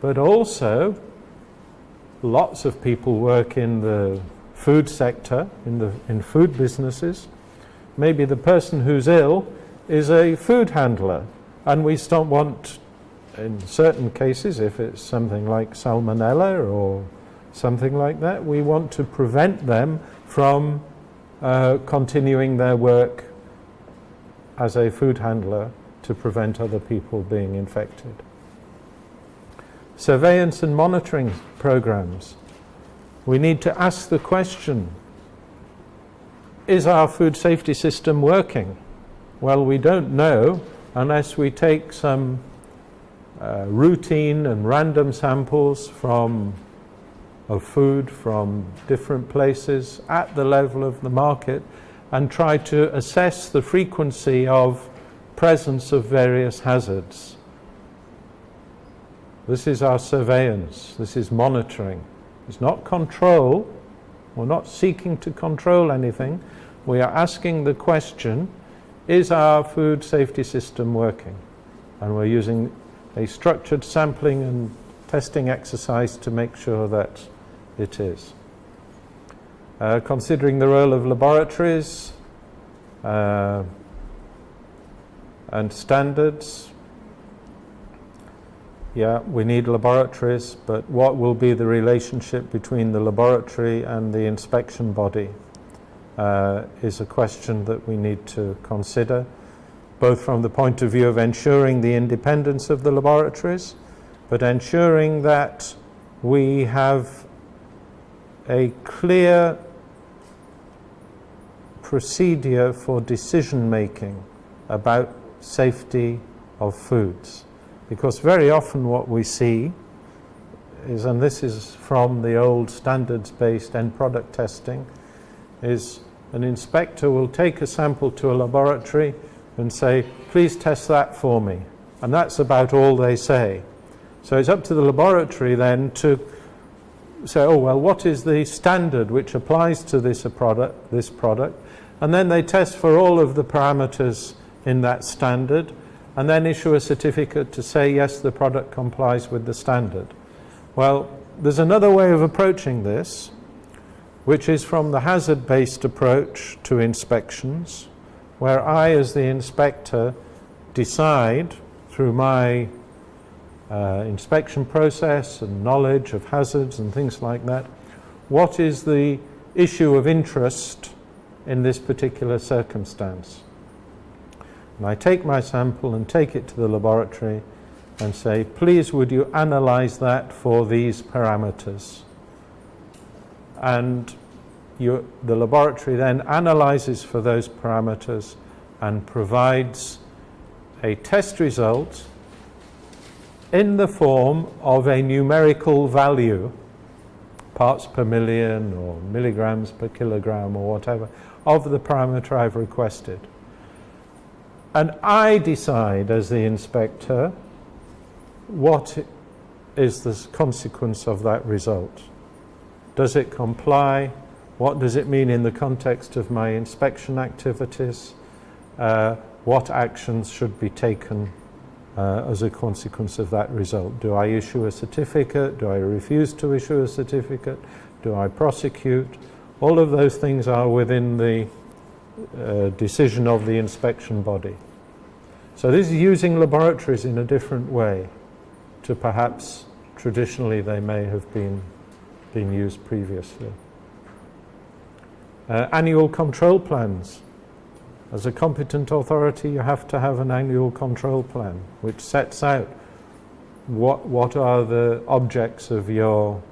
But also, lots of people work in the food sector, in food businesses. Maybe the person who's ill is a food handler, and we don't want, in certain cases, if it's something like salmonella or something like that, we want to prevent them from continuing their work as a food handler to prevent other people being infected. Surveillance and monitoring programs. We need to ask the question, is our food safety system working? Well, we don't know unless we take some routine and random samples of food from different places at the level of the market and try to assess the frequency of presence of various hazards. This is our surveillance, this is monitoring. It's not control, we're not seeking to control anything, we are asking the question, is our food safety system working? And we're using a structured sampling and testing exercise to make sure that it is. Considering the role of laboratories and standards, yeah, we need laboratories, but what will be the relationship between the laboratory and the inspection body is a question that we need to consider, both from the point of view of ensuring the independence of the laboratories, but ensuring that we have a clear procedure for decision making about safety of foods. Because very often what we see is, and this is from the old standards-based end product testing, is an inspector will take a sample to a laboratory and say, please test that for me. And that's about all they say. So it's up to the laboratory then to say, oh, well, what is the standard which applies to this product? And then they test for all of the parameters in that standard, and then issue a certificate to say, yes, the product complies with the standard. Well, there's another way of approaching this, which is from the hazard-based approach to inspections, where I, as the inspector, decide through my inspection process and knowledge of hazards and things like that, what is the issue of interest in this particular circumstance. And I take my sample and take it to the laboratory and say, please would you analyze that for these parameters? And the laboratory then analyzes for those parameters and provides a test result in the form of a numerical value, parts per million or milligrams per kilogram or whatever, of the parameter I've requested. And I decide as the inspector what is the consequence of that result. Does it comply? What does it mean in the context of my inspection activities? what actions should be taken as a consequence of that result. Do I issue a certificate? Do I refuse to issue a certificate? Do I prosecute? All of those things are within the decision of the inspection body. So this is using laboratories in a different way to perhaps traditionally they may have been used previously. Annual control plans. As a competent authority, you have to have an annual control plan which sets out what are the objects of your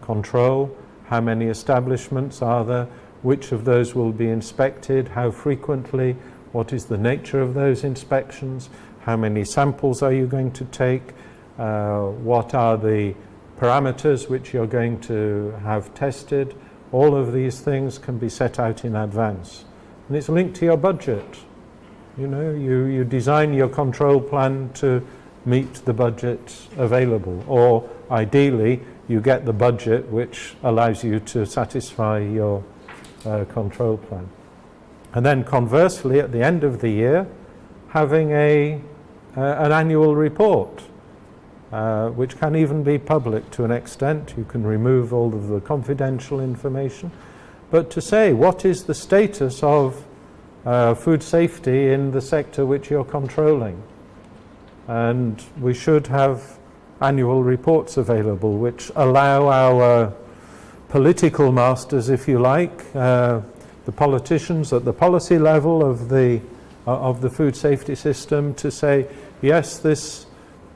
control, how many establishments are there, which of those will be inspected, how frequently, what is the nature of those inspections, how many samples are you going to take, what are the parameters which you're going to have tested. All of these things can be set out in advance. And it's linked to your budget. You know, you design your control plan to meet the budget available, or ideally you get the budget which allows you to satisfy your control plan. And then conversely, at the end of the year, having an annual report, which can even be public to an extent. You can remove all of the confidential information. But to say, what is the status of food safety in the sector which you're controlling? And we should have annual reports available which allow our political masters, if you like, the politicians at the policy level of the food safety system to say, yes, this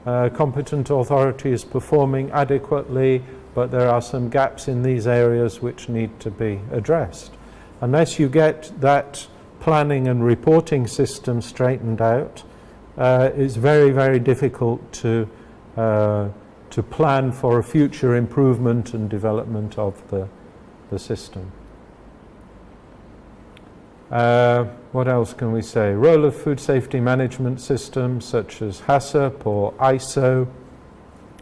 competent authority is performing adequately, but there are some gaps in these areas which need to be addressed. Unless you get that planning and reporting system straightened out, it's very, very difficult to plan for a future improvement and development of the system. What else can we say? Role of food safety management systems such as HACCP or ISO.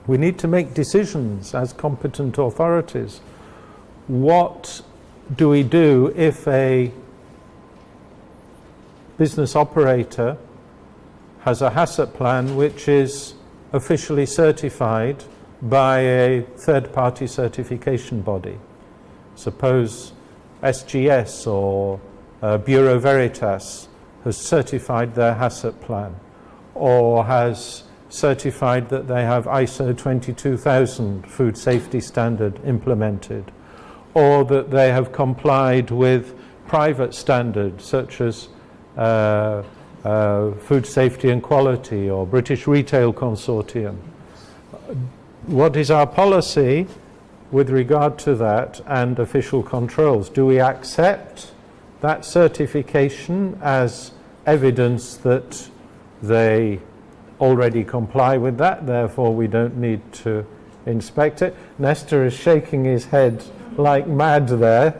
We need to make decisions as competent authorities. What do we do if a business operator has a HACCP plan which is officially certified by a third-party certification body? Suppose SGS or Bureau Veritas has certified their HACCP plan, or has certified that they have ISO 22000 food safety standard implemented, or that they have complied with private standards such as Food Safety and Quality or British Retail Consortium. What is our policy with regard to that and official controls? Do we accept that certification as evidence that they already comply with that, therefore we don't need to inspect it? Nestor is shaking his head like mad there.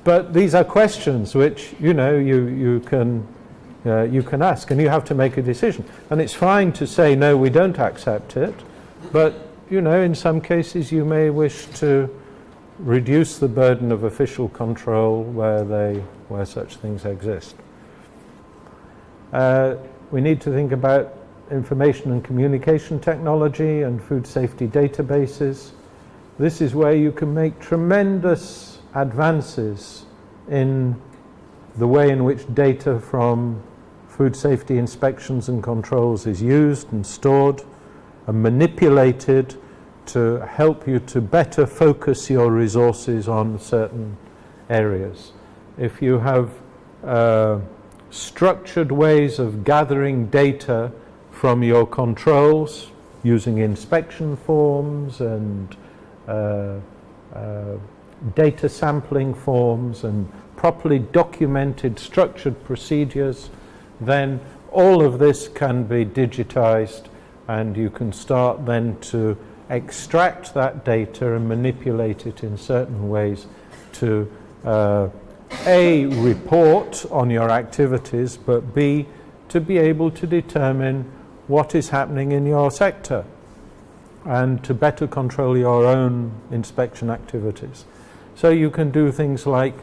But these are questions which, you know, you can ask, and you have to make a decision. And it's fine to say, no, we don't accept it, but, you know, in some cases you may wish to reduce the burden of official control where such things exist. We need to think about information and communication technology and food safety databases. This is where you can make tremendous advances in the way in which data from food safety inspections and controls is used and stored and manipulated to help you to better focus your resources on certain areas. If you have structured ways of gathering data from your controls using inspection forms and data sampling forms and properly documented structured procedures, then all of this can be digitized, and you can start then to extract that data and manipulate it in certain ways to A, report on your activities, but B, to be able to determine what is happening in your sector and to better control your own inspection activities. So you can do things like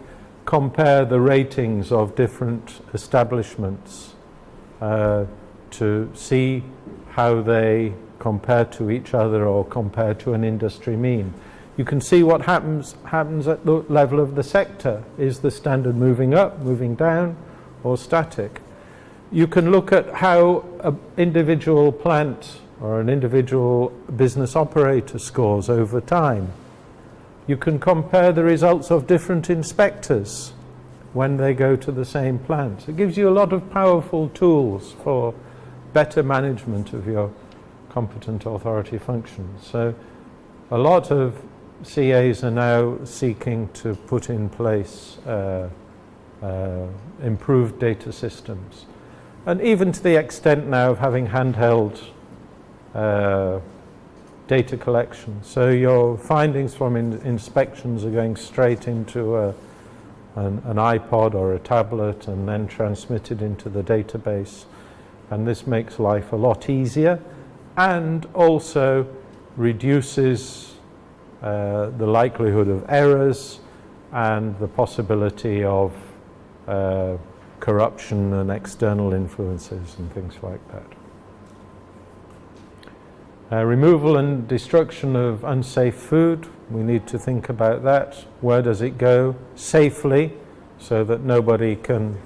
compare the ratings of different establishments to see how they compare to each other or compare to an industry mean. You can see what happens at the level of the sector. Is the standard moving up, moving down, or static? You can look at how an individual plant or an individual business operator scores over time. You can compare the results of different inspectors when they go to the same plant. It gives you a lot of powerful tools for better management of your competent authority functions. So a lot of CAs are now seeking to put in place improved data systems. And even to the extent now of having handheld data collection. So your findings from inspections are going straight into an iPod or a tablet and then transmitted into the database. And this makes life a lot easier and also reduces the likelihood of errors and the possibility of corruption and external influences and things like that. Removal and destruction of unsafe food, we need to think about that. Where does it go safely so that nobody can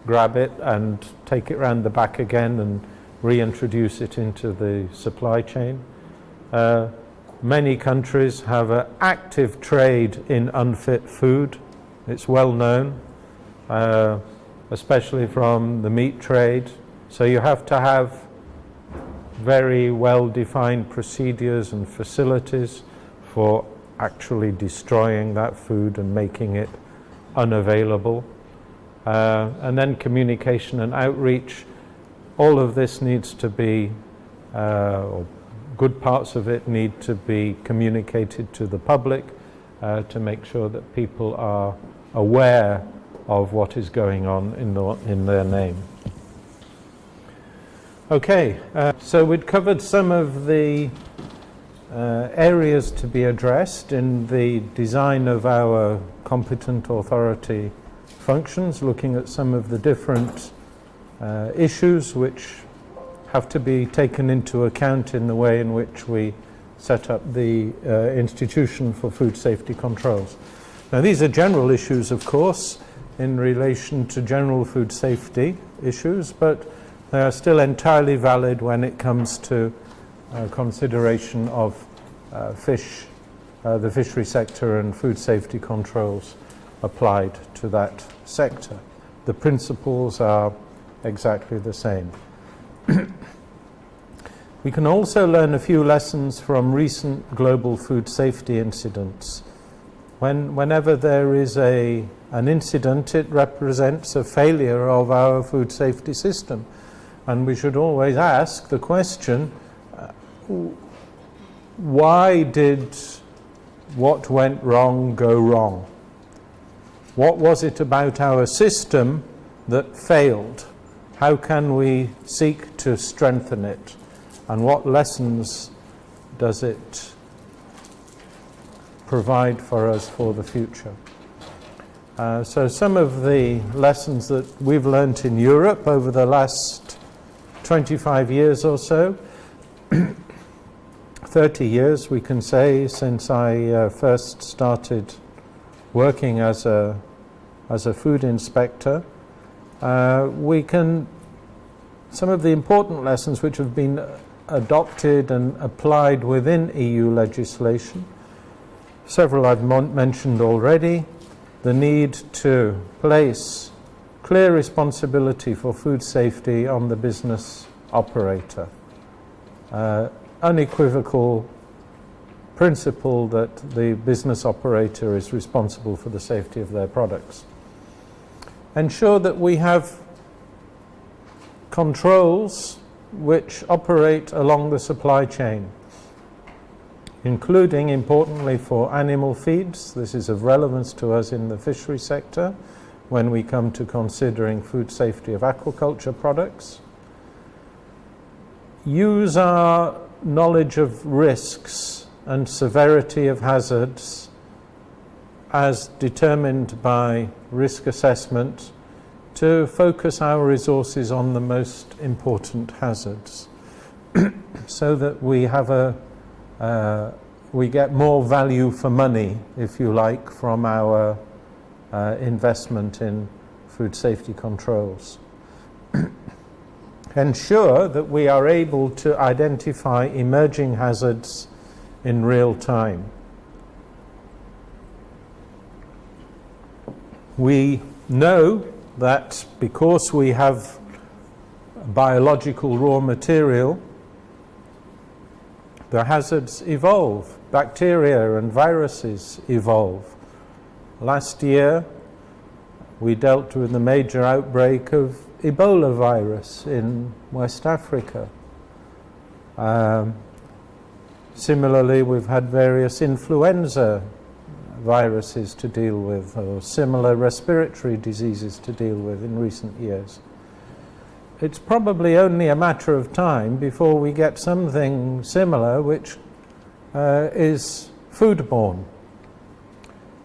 grab it and take it round the back again and reintroduce it into the supply chain? Many countries have an active trade in unfit food. It's well known, especially from the meat trade. So you have to have very well-defined procedures and facilities for actually destroying that food and making it unavailable. And then communication and outreach. All of this needs to be, or good parts of it need to be communicated to the public to make sure that people are aware of what is going on in their name. Okay, so we'd covered some of the areas to be addressed in the design of our competent authority functions, looking at some of the different issues which have to be taken into account in the way in which we set up the institution for food safety controls. Now these are general issues, of course, in relation to general food safety issues, but they are still entirely valid when it comes to consideration of the fishery sector and food safety controls applied to that sector. The principles are exactly the same. We can also learn a few lessons from recent global food safety incidents. Whenever there is an incident, it represents a failure of our food safety system. And we should always ask the question, why did what went wrong go wrong? What was it about our system that failed? How can we seek to strengthen it? And what lessons does it provide for us for the future? So some of the lessons that we've learnt in Europe over the last 25 years or so, 30 years we can say, since I first started working as a food inspector, some of the important lessons which have been adopted and applied within EU legislation. Several I've mentioned already. The need to place clear responsibility for food safety on the business operator. Unequivocal principle that the business operator is responsible for the safety of their products. Ensure that we have controls which operate along the supply chain, including, importantly, for animal feeds. This is of relevance to us in the fishery sector when we come to considering food safety of aquaculture products. Use our knowledge of risks and severity of hazards as determined by risk assessment, to focus our resources on the most important hazards so that we have we get more value for money, if you like, from our investment in food safety controls. Ensure that we are able to identify emerging hazards in real time. We know that because we have biological raw material, the hazards evolve. Bacteria and viruses evolve. Last year, we dealt with the major outbreak of Ebola virus in West Africa. Similarly, we've had various influenza viruses to deal with, or similar respiratory diseases to deal with in recent years. It's probably only a matter of time before we get something similar which is foodborne.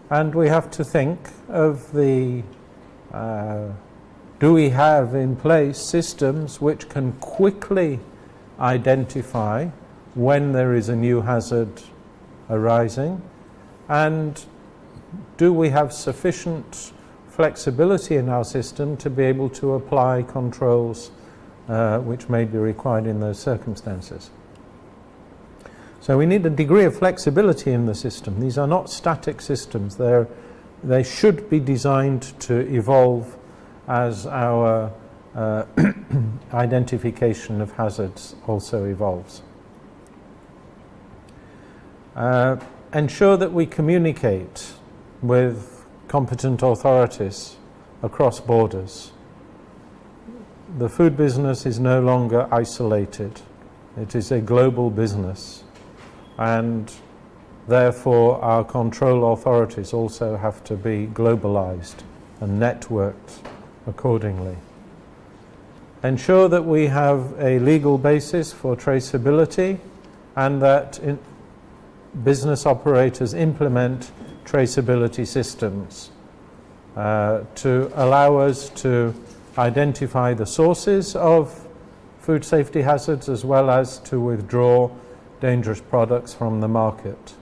And we have to think of the do we have in place systems which can quickly identify when there is a new hazard arising, and do we have sufficient flexibility in our system to be able to apply controls which may be required in those circumstances. So we need a degree of flexibility in the system. These are not static systems. They should be designed to evolve as our identification of hazards also evolves. Ensure that we communicate with competent authorities across borders. The food business is no longer isolated. It is a global business, and therefore our control authorities also have to be globalized and networked accordingly. Ensure that we have a legal basis for traceability, and that business operators implement traceability systems to allow us to identify the sources of food safety hazards as well as to withdraw dangerous products from the market.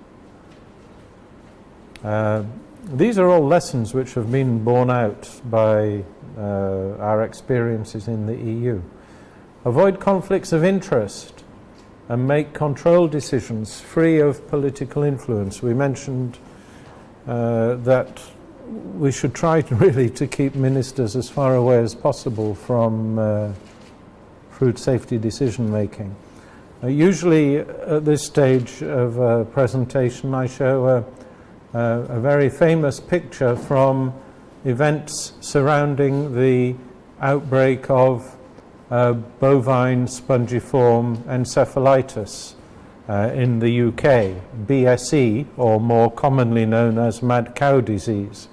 These are all lessons which have been borne out by our experiences in the EU. Avoid conflicts of interest and make control decisions free of political influence. We mentioned that we should try to keep ministers as far away as possible from food safety decision making. Usually at this stage of a presentation I show a very famous picture from events surrounding the outbreak of bovine spongiform encephalitis in the UK, BSE, or more commonly known as mad cow disease,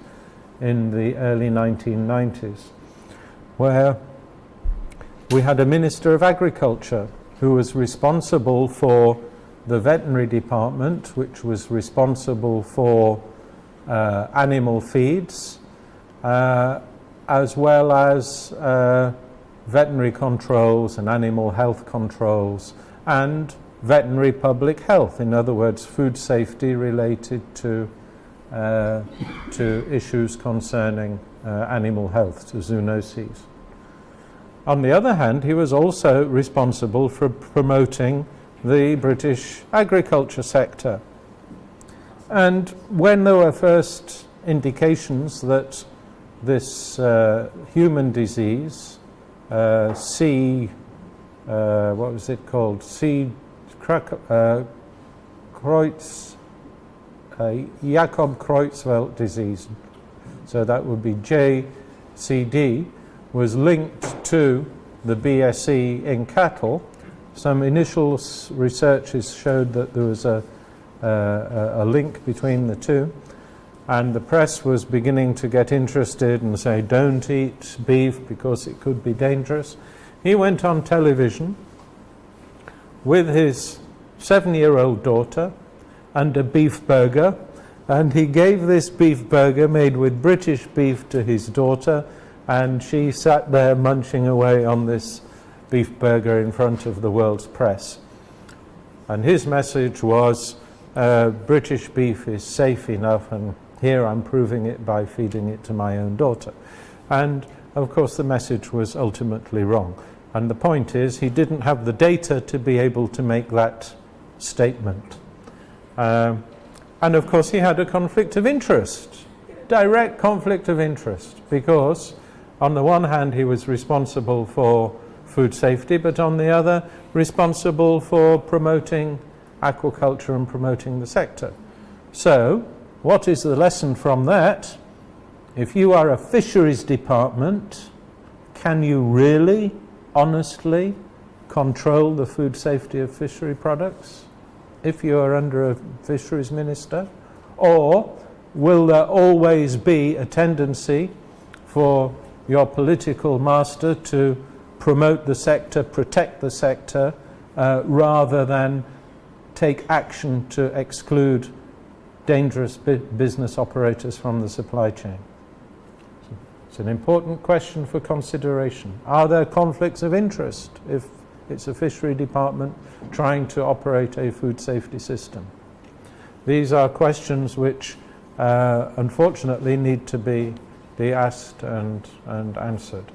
in the early 1990s, where we had a Minister of Agriculture who was responsible for the veterinary department, which was responsible for animal feeds, as well as veterinary controls and animal health controls, and veterinary public health, in other words, food safety related to issues concerning animal health, to zoonoses. On the other hand, he was also responsible for promoting the British agriculture sector. And when there were first indications that this human disease, what was it called? Jakob-Creutzfeldt disease, so that would be JCD, was linked to the BSE in cattle. Some initial researches showed that there was a link between the two, and the press was beginning to get interested and say, don't eat beef because it could be dangerous. He went on television with his 7-year-old daughter and a beef burger And he gave this beef burger made with British beef to his daughter, and she sat there munching away on this beef burger in front of the world's press. And his message was, British beef is safe enough, and here I'm proving it by feeding it to my own daughter. And of course the message was ultimately wrong. And the point is, he didn't have the data to be able to make that statement. And of course he had a conflict of interest, direct conflict of interest, because on the one hand he was responsible for food safety, but on the other responsible for promoting aquaculture and promoting the sector. So what is the lesson from that? If you are a fisheries department, can you really honestly control the food safety of fishery products if you are under a fisheries minister? Or will there always be a tendency for your political master to promote the sector, protect the sector, rather than take action to exclude dangerous business operators from the supply chain? It's an important question for consideration. Are there conflicts of interest if it's a fishery department trying to operate a food safety system? These are questions which unfortunately need to be asked and answered.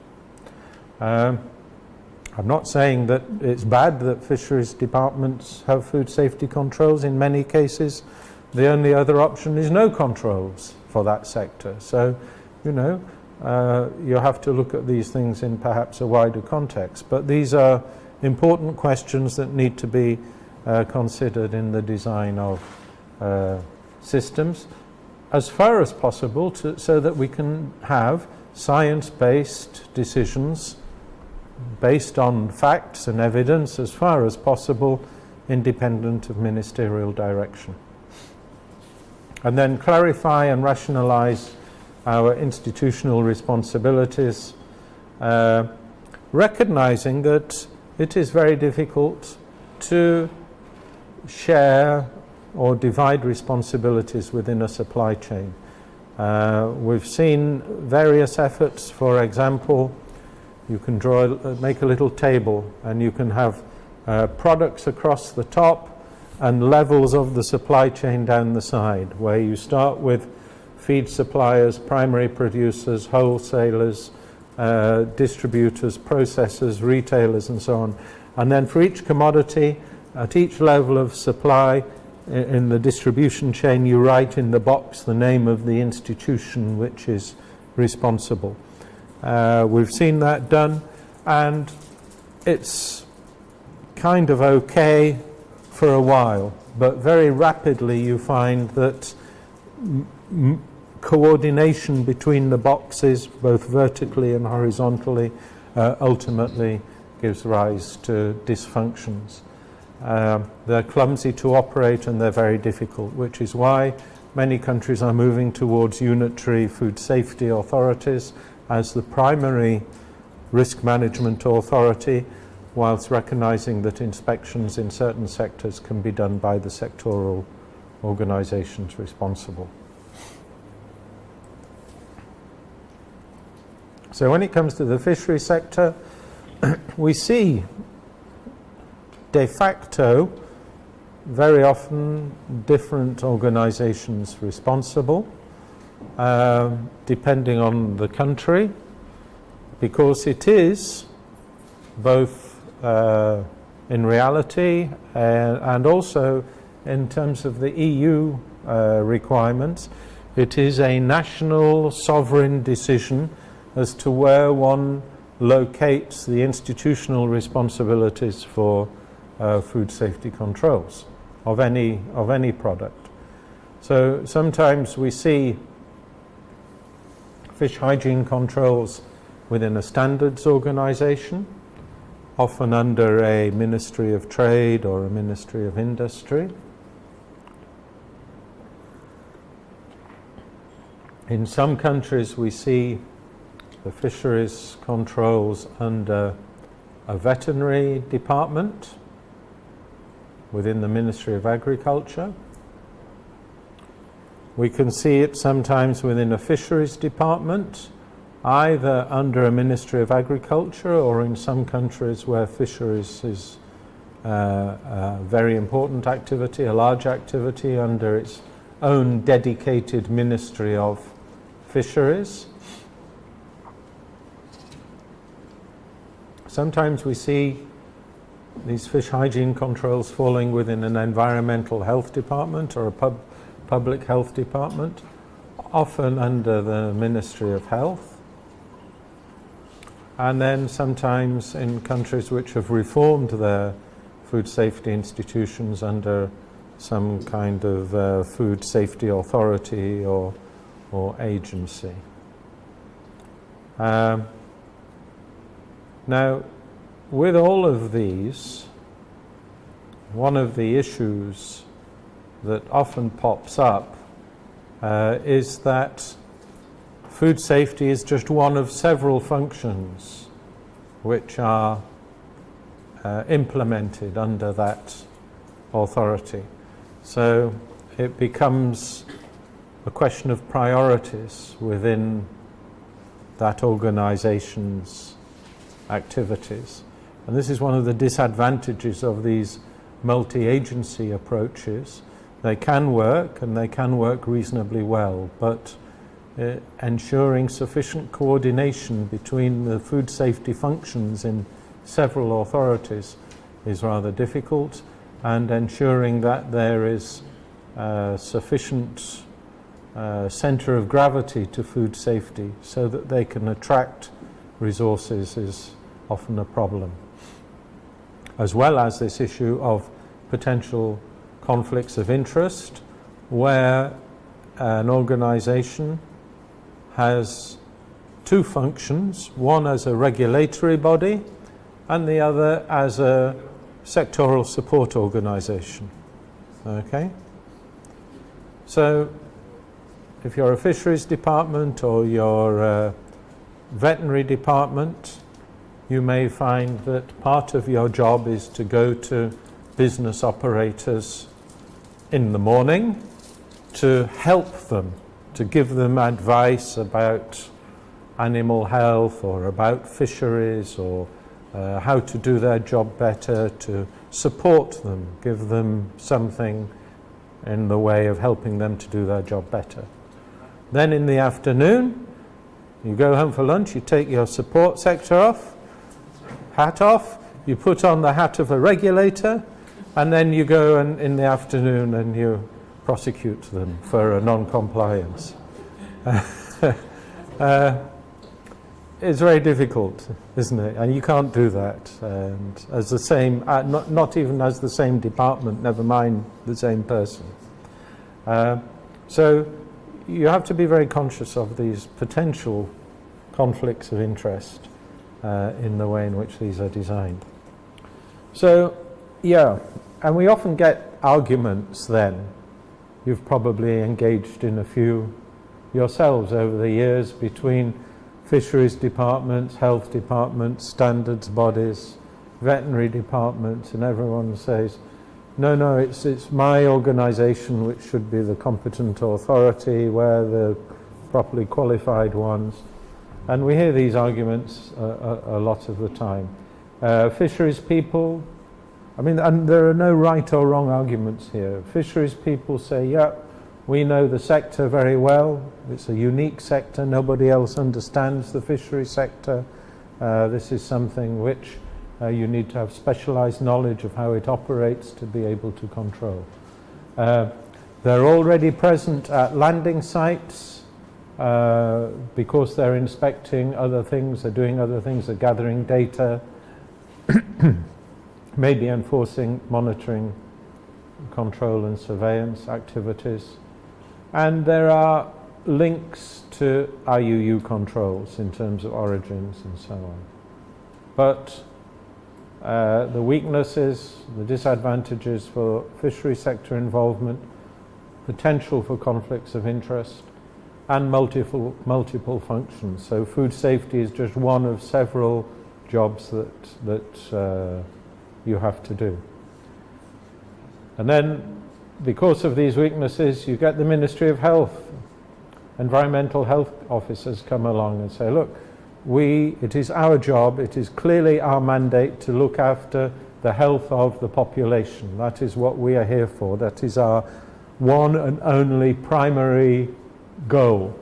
I'm not saying that it's bad that fisheries departments have food safety controls. In many cases the only other option is no controls for that sector. So, you know, you have to look at these things in perhaps a wider context. But these are important questions that need to be considered in the design of systems as far as possible, so that we can have science-based decisions based on facts and evidence, as far as possible independent of ministerial direction. And then clarify and rationalize our institutional responsibilities, recognizing that it is very difficult to share or divide responsibilities within a supply chain. We've seen various efforts. For example, you can make a little table, and you can have products across the top and levels of the supply chain down the side, where you start with feed suppliers, primary producers, wholesalers, distributors, processors, retailers, and so on. And then for each commodity, at each level of supply in the distribution chain, you write in the box the name of the institution which is responsible. We've seen that done, and it's kind of okay for a while, but very rapidly you find that coordination between the boxes, both vertically and horizontally, ultimately gives rise to dysfunctions. They're clumsy to operate, and they're very difficult, which is why many countries are moving towards unitary food safety authorities as the primary risk management authority, whilst recognizing that inspections in certain sectors can be done by the sectoral organizations responsible. So when it comes to the fishery sector, we see de facto very often different organizations responsible, depending on the country, because it is both in reality and also in terms of the EU requirements, it is a national sovereign decision as to where one locates the institutional responsibilities for food safety controls of any product. So sometimes we see fish hygiene controls within a standards organization, often under a Ministry of Trade or a Ministry of Industry. In some countries we see the fisheries controls under a veterinary department within the Ministry of Agriculture. We can see it sometimes within a fisheries department, either under a Ministry of Agriculture or in some countries where fisheries is a very important activity, a large activity under its own dedicated Ministry of Fisheries. Sometimes we see these fish hygiene controls falling within an environmental health department or a public health department, often under the Ministry of Health. And then sometimes in countries which have reformed their food safety institutions under some kind of food safety authority or agency. Now, with all of these, one of the issues that often pops up is that food safety is just one of several functions which are implemented under that authority. So it becomes a question of priorities within that organization's activities. And this is one of the disadvantages of these multi-agency approaches. They can work, and they can work reasonably well, but ensuring sufficient coordination between the food safety functions in several authorities is rather difficult, and ensuring that there is sufficient centre of gravity to food safety so that they can attract resources is often a problem. As well as this issue of potential conflicts of interest, where an organisation has two functions, one as a regulatory body and the other as a sectoral support organisation. Okay? So if you're a fisheries department or you're a veterinary department, you may find that part of your job is to go to business operators in the morning to help them, to give them advice about animal health or about fisheries or how to do their job better, to support them, give them something in the way of helping them to do their job better. Then in the afternoon, you go home for lunch, you take your support sector hat off, you put on the hat of a regulator, and then you go in the afternoon and you prosecute them for a non-compliance. It's very difficult, isn't it? And you can't do that. And as the same, not even as the same department, never mind the same person. So you have to be very conscious of these potential conflicts of interest in the way in which these are designed. So, yeah, and we often get arguments then. You've probably engaged in a few yourselves over the years between fisheries departments, health departments, standards bodies, veterinary departments, and everyone says, no, it's my organisation which should be the competent authority, we're the properly qualified ones. And we hear these arguments a lot of the time. Fisheries people, and there are no right or wrong arguments here. Fisheries people say, yeah, we know the sector very well. It's a unique sector. Nobody else understands the fishery sector. This is something which you need to have specialised knowledge of how it operates to be able to control. They're already present at landing sites because they're inspecting other things, they're doing other things, they're gathering data, maybe enforcing monitoring, control and surveillance activities. And there are links to IUU controls in terms of origins and so on. But the weaknesses, the disadvantages for fishery sector involvement, potential for conflicts of interest, and multiple functions. So food safety is just one of several jobs that you have to do. And then because of these weaknesses, you get the Ministry of Health, environmental health officers come along and say, look, it is our job, it is clearly our mandate to look after the health of the population. That is what we are here for. That is our one and only primary goal.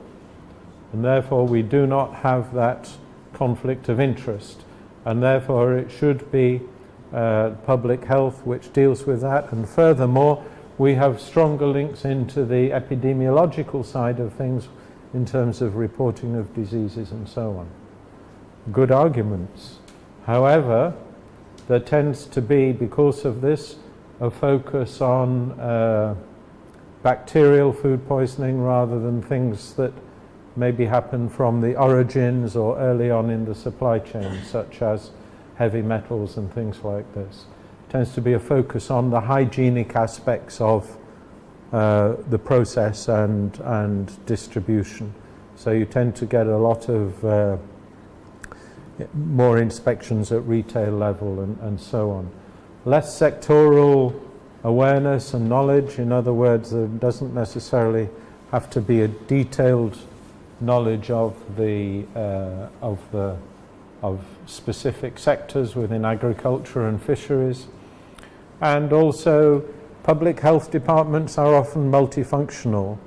And therefore we do not have that conflict of interest. And therefore it should be public health which deals with that. And furthermore, we have stronger links into the epidemiological side of things in terms of reporting of diseases and so on. Good arguments. However, there tends to be, because of this, a focus on bacterial food poisoning rather than things that maybe happen from the origins or early on in the supply chain, such as heavy metals and things like this. Tends to be a focus on the hygienic aspects of the process and distribution. So you tend to get a lot of more inspections at retail level and so on. Less sectoral awareness and knowledge. In other words, there doesn't necessarily have to be a detailed knowledge of specific sectors within agriculture and fisheries. And also, public health departments are often multifunctional.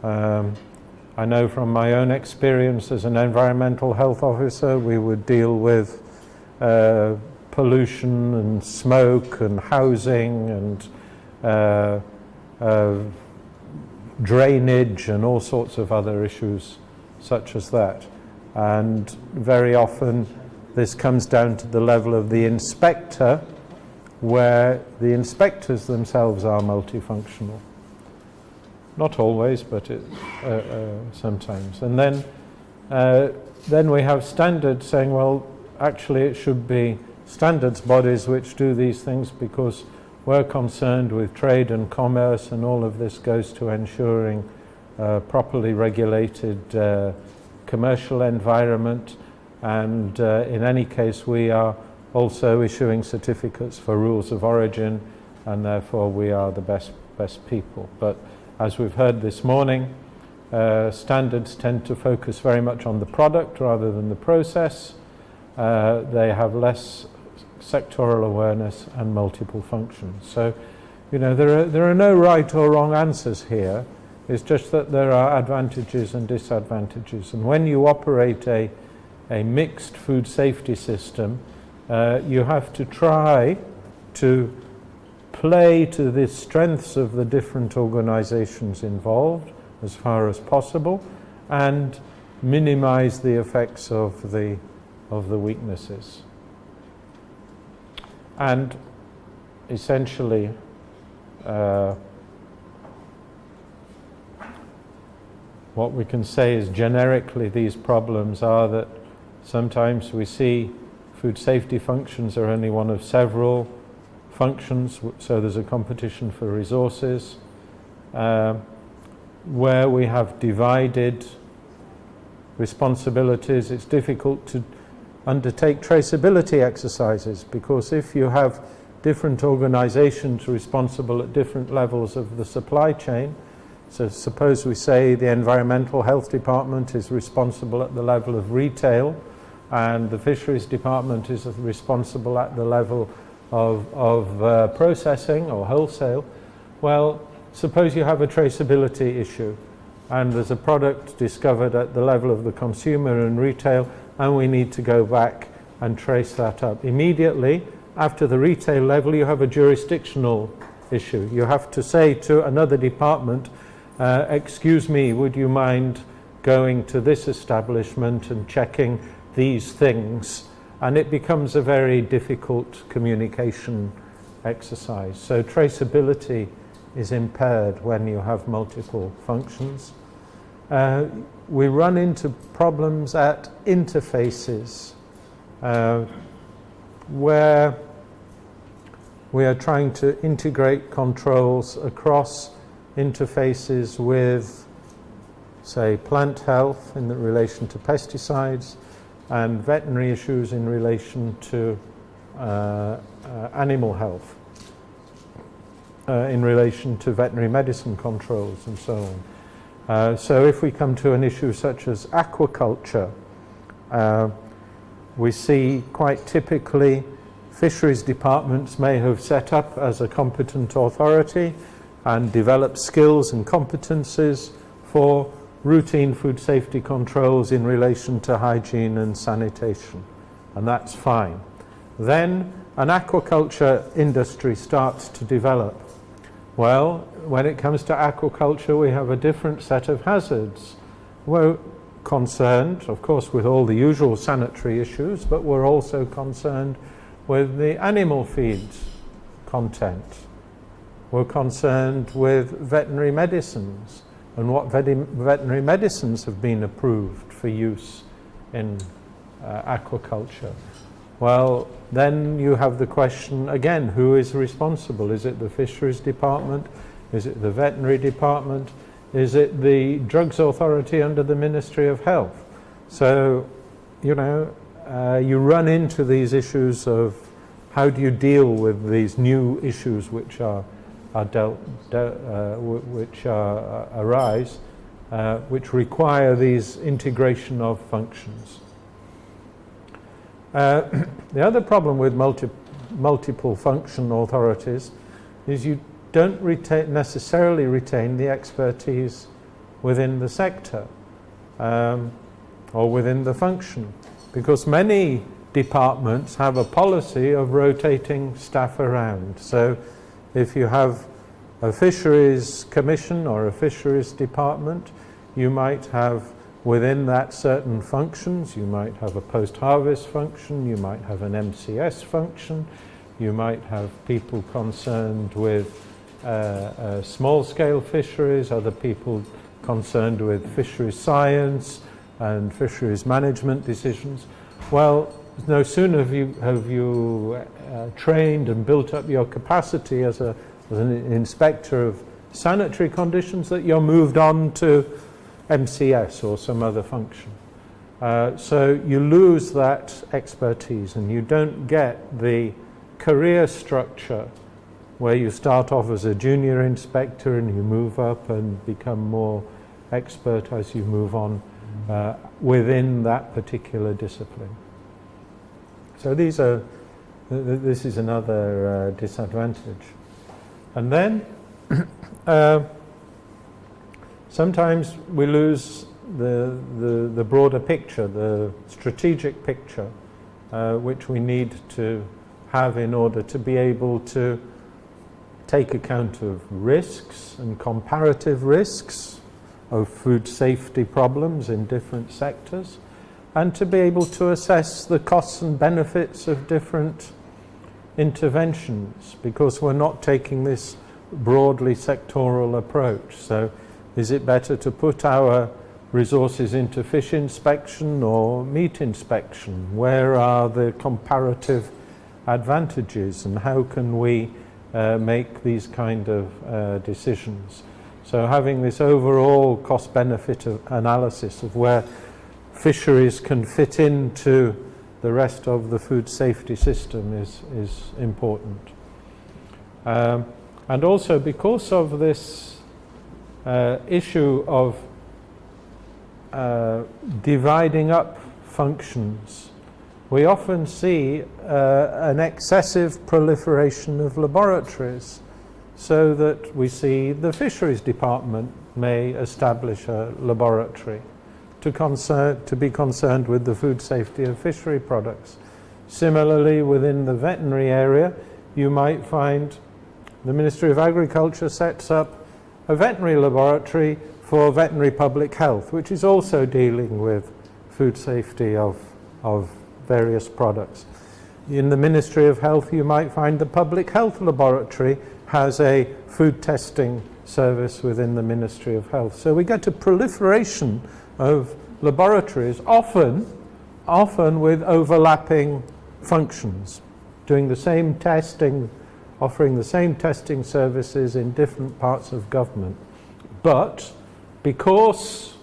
I know from my own experience as an environmental health officer, we would deal with pollution and smoke and housing and drainage and all sorts of other issues such as that. And very often this comes down to the level of the inspector, where the inspectors themselves are multifunctional. Not always, but sometimes. And then we have standards saying, well, actually it should be standards bodies which do these things, because we're concerned with trade and commerce, and all of this goes to ensuring properly regulated commercial environment. And in any case, we are also issuing certificates for rules of origin, and therefore we are the best people. But as we've heard this morning, standards tend to focus very much on the product rather than the process. They have less sectoral awareness and multiple functions. So, you know, there are no right or wrong answers here. It's just that there are advantages and disadvantages. And when you operate a mixed food safety system, you have to try to play to the strengths of the different organizations involved as far as possible, and minimize the effects of the weaknesses. And essentially, what we can say is generically these problems are that sometimes we see food safety functions are only one of several functions, so there's a competition for resources. Where we have divided responsibilities, it's difficult to undertake traceability exercises, because if you have different organizations responsible at different levels of the supply chain, so suppose we say the environmental health department is responsible at the level of retail, and the fisheries department is responsible at the level of processing or wholesale. Well, suppose you have a traceability issue and there's a product discovered at the level of the consumer and retail, and we need to go back and trace that up. Immediately after the retail level, you have a jurisdictional issue. You have to say to another department, excuse me, would you mind going to this establishment and checking these things? And it becomes a very difficult communication exercise. So traceability is impaired when you have multiple functions. We run into problems at interfaces where we are trying to integrate controls across interfaces with, say, plant health in relation to pesticides, and veterinary issues in relation to animal health. in relation to veterinary medicine controls and so on. So if we come to an issue such as aquaculture, we see quite typically fisheries departments may have set up as a competent authority and developed skills and competencies for routine food safety controls in relation to hygiene and sanitation, and that's fine. Then an aquaculture industry starts to develop. Well, when it comes to aquaculture, we have a different set of hazards. We're concerned, of course, with all the usual sanitary issues, but we're also concerned with the animal feeds content. We're concerned with veterinary medicines and what veterinary medicines have been approved for use in aquaculture. Well, then you have the question again, who is responsible? Is it the fisheries department? Is it the veterinary department? Is it the drugs authority under the Ministry of Health? So, you know, you run into these issues of how do you deal with these new issues which arise, which require these integration of functions. The other problem with multiple function authorities is you don't necessarily retain the expertise within the sector or within the function, because many departments have a policy of rotating staff around. So if you have a fisheries commission or a fisheries department, you might have within that certain functions. You might have a post-harvest function, you might have an MCS function, you might have people concerned with small-scale fisheries, other people concerned with fisheries science and fisheries management decisions. Well, no sooner have you trained and built up your capacity as an inspector of sanitary conditions that you're moved on to MCS or some other function. So you lose that expertise and you don't get the career structure where you start off as a junior inspector and you move up and become more expert as you move on within that particular discipline. So this is another disadvantage. And then sometimes we lose the broader picture, the strategic picture, which we need to have in order to be able to take account of risks and comparative risks of food safety problems in different sectors, and to be able to assess the costs and benefits of different interventions, because we're not taking this broadly sectoral approach. So is it better to put our resources into fish inspection or meat inspection? Where are the comparative advantages and how can we make these kind of decisions? So having this overall cost-benefit analysis of where fisheries can fit into the rest of the food safety system is important. And also because of this issue of dividing up functions, we often see an excessive proliferation of laboratories, so that we see the fisheries department may establish a laboratory to be concerned with the food safety of fishery products. Similarly, within the veterinary area, you might find the Ministry of Agriculture sets up a veterinary laboratory for veterinary public health, which is also dealing with food safety of various products. In the Ministry of Health, you might find the Public Health Laboratory has a food testing service within the Ministry of Health. So we get a proliferation of laboratories, often with overlapping functions, doing the same testing, offering the same testing services in different parts of government. But because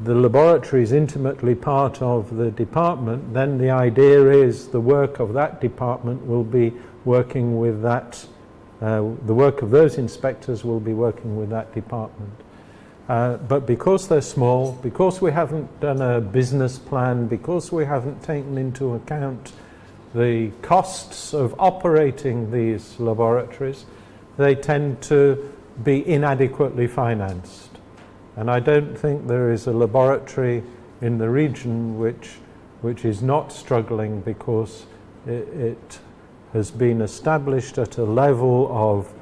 the laboratory is intimately part of the department, then the idea is the work of that department will be working with that the work of those inspectors will be working with that department. But because they're small, because we haven't done a business plan, because we haven't taken into account the costs of operating these laboratories, they tend to be inadequately financed. And I don't think there is a laboratory in the region which is not struggling because it has been established at a level of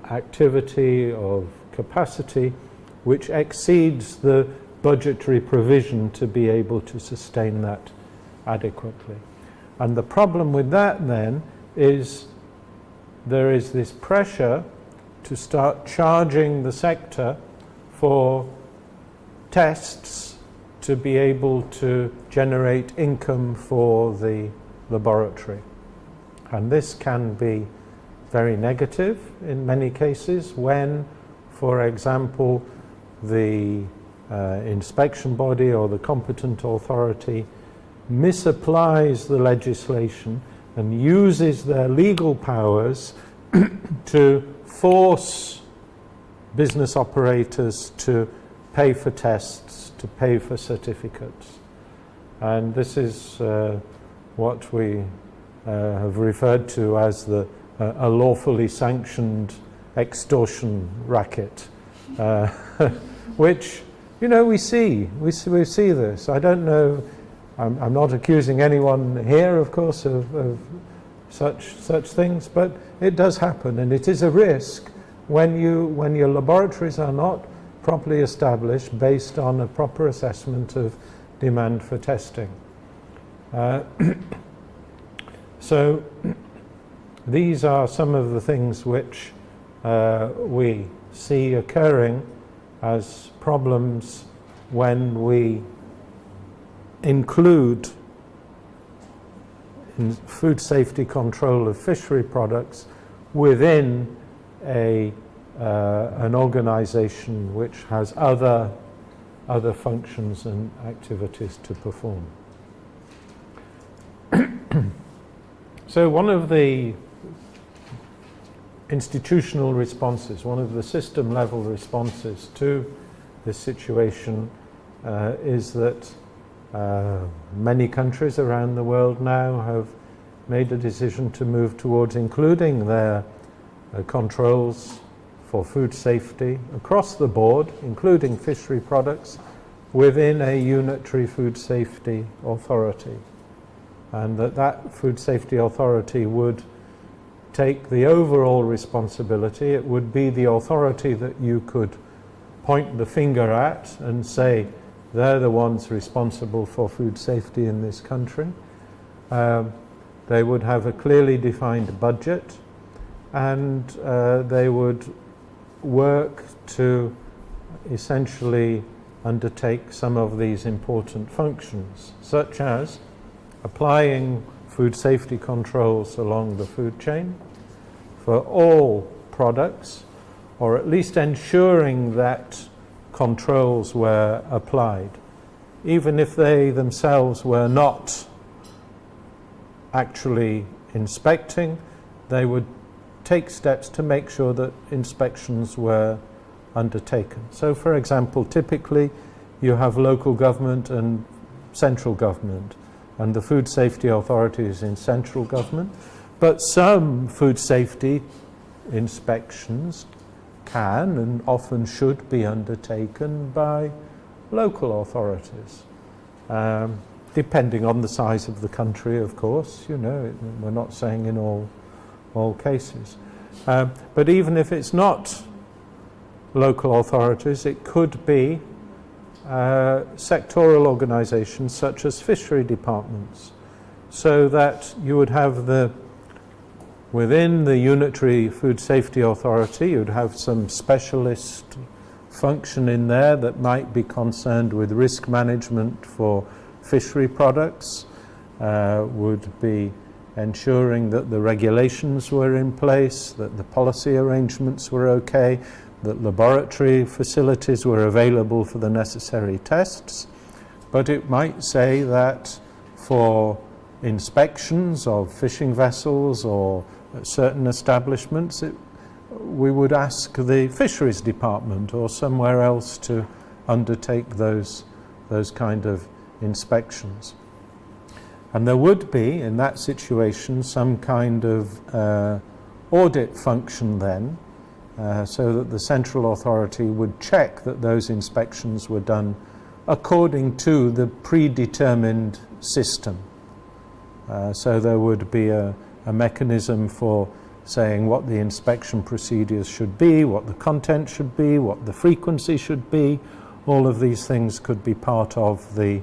activity, of capacity, which exceeds the budgetary provision to be able to sustain that adequately. And the problem with that then is there is this pressure to start charging the sector for tests to be able to generate income for the laboratory. And this can be very negative in many cases when, for example, the inspection body or the competent authority misapplies the legislation and uses their legal powers to force business operators to pay for tests, to pay for certificates. And this is what we have referred to as a lawfully sanctioned extortion racket, which, you know, we see this. I don't know, I'm not accusing anyone here, of course, of such things, but it does happen, and it is a risk when your laboratories are not properly established based on a proper assessment of demand for testing. So these are some of the things which we see occurring as problems when we include in food safety control of fishery products within an organisation which has other functions and activities to perform. So one of the institutional responses, one of the system level responses to this situation is that many countries around the world now have made a decision to move towards including their controls for food safety across the board, including fishery products, within a unitary food safety authority. And that food safety authority would take the overall responsibility. It would be the authority that you could point the finger at and say, they're the ones responsible for food safety in this country. They would have a clearly defined budget, and they would work to essentially undertake some of these important functions, such as applying food safety controls along the food chain for all products, or at least ensuring that controls were applied, even if they themselves were not actually inspecting. They would take steps to make sure that inspections were undertaken. So, for example, typically you have local government and central government, and the food safety authority is in central government, but some food safety inspections can and often should be undertaken by local authorities, depending on the size of the country, of course. You know, we're not saying in all cases. But even if it's not local authorities, it could be sectoral organisations such as fishery departments, so that you would have within the unitary food safety authority, you'd have some specialist function in there that might be concerned with risk management for fishery products, would be ensuring that the regulations were in place, that the policy arrangements were okay, that laboratory facilities were available for the necessary tests. But it might say that for inspections of fishing vessels or certain establishments, we would ask the Fisheries Department or somewhere else to undertake those kind of inspections. And there would be, in that situation, some kind of audit function then, so that the central authority would check that those inspections were done according to the predetermined system. So there would be a mechanism for saying what the inspection procedures should be, what the content should be, what the frequency should be. All of these things could be part of the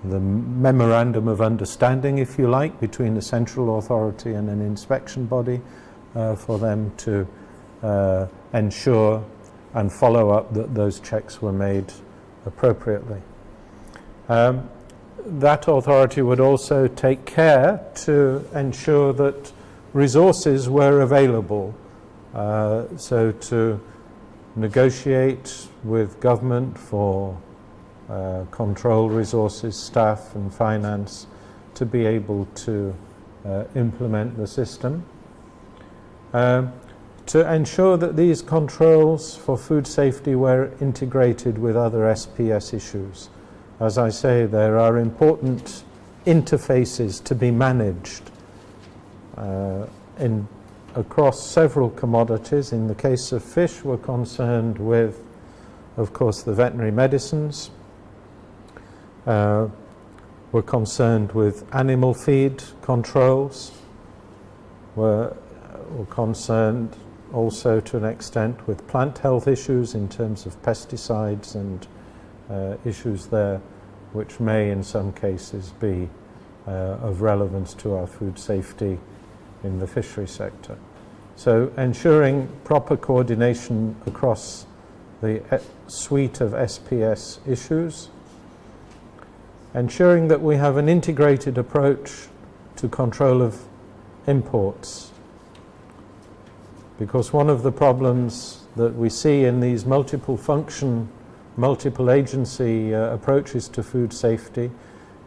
memorandum of understanding, if you like, between the central authority and an inspection body for them to ensure and follow up that those checks were made appropriately. That authority would also take care to ensure that resources were available, so to negotiate with government for control resources, staff and finance to be able to implement the system. To ensure that these controls for food safety were integrated with other SPS issues. As I say, there are important interfaces to be managed across several commodities. In the case of fish, we're concerned with, of course, the veterinary medicines. We're concerned with animal feed controls. We're concerned also to an extent with plant health issues in terms of pesticides and issues there, which may in some cases be of relevance to our food safety in the fishery sector. So ensuring proper coordination across the suite of SPS issues, ensuring that we have an integrated approach to control of imports, because one of the problems that we see in these multiple function, multiple agency approaches to food safety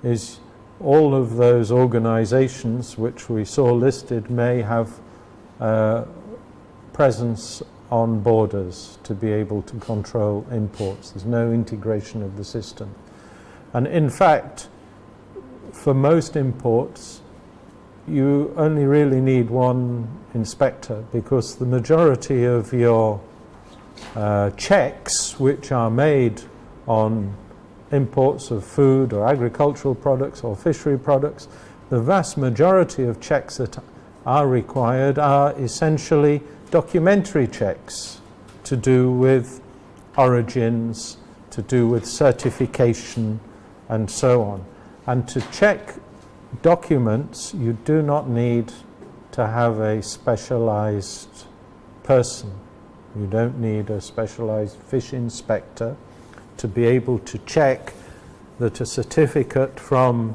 is all of those organizations which we saw listed may have presence on borders to be able to control imports. There's no integration of the system. And in fact, for most imports, you only really need one inspector, because the majority of your checks which are made on imports of food or agricultural products or fishery products, the vast majority of checks that are required are essentially documentary checks to do with origins, to do with certification and so on. And to check documents, you do not need to have a specialized person. You don't need a specialized fish inspector to be able to check that a certificate from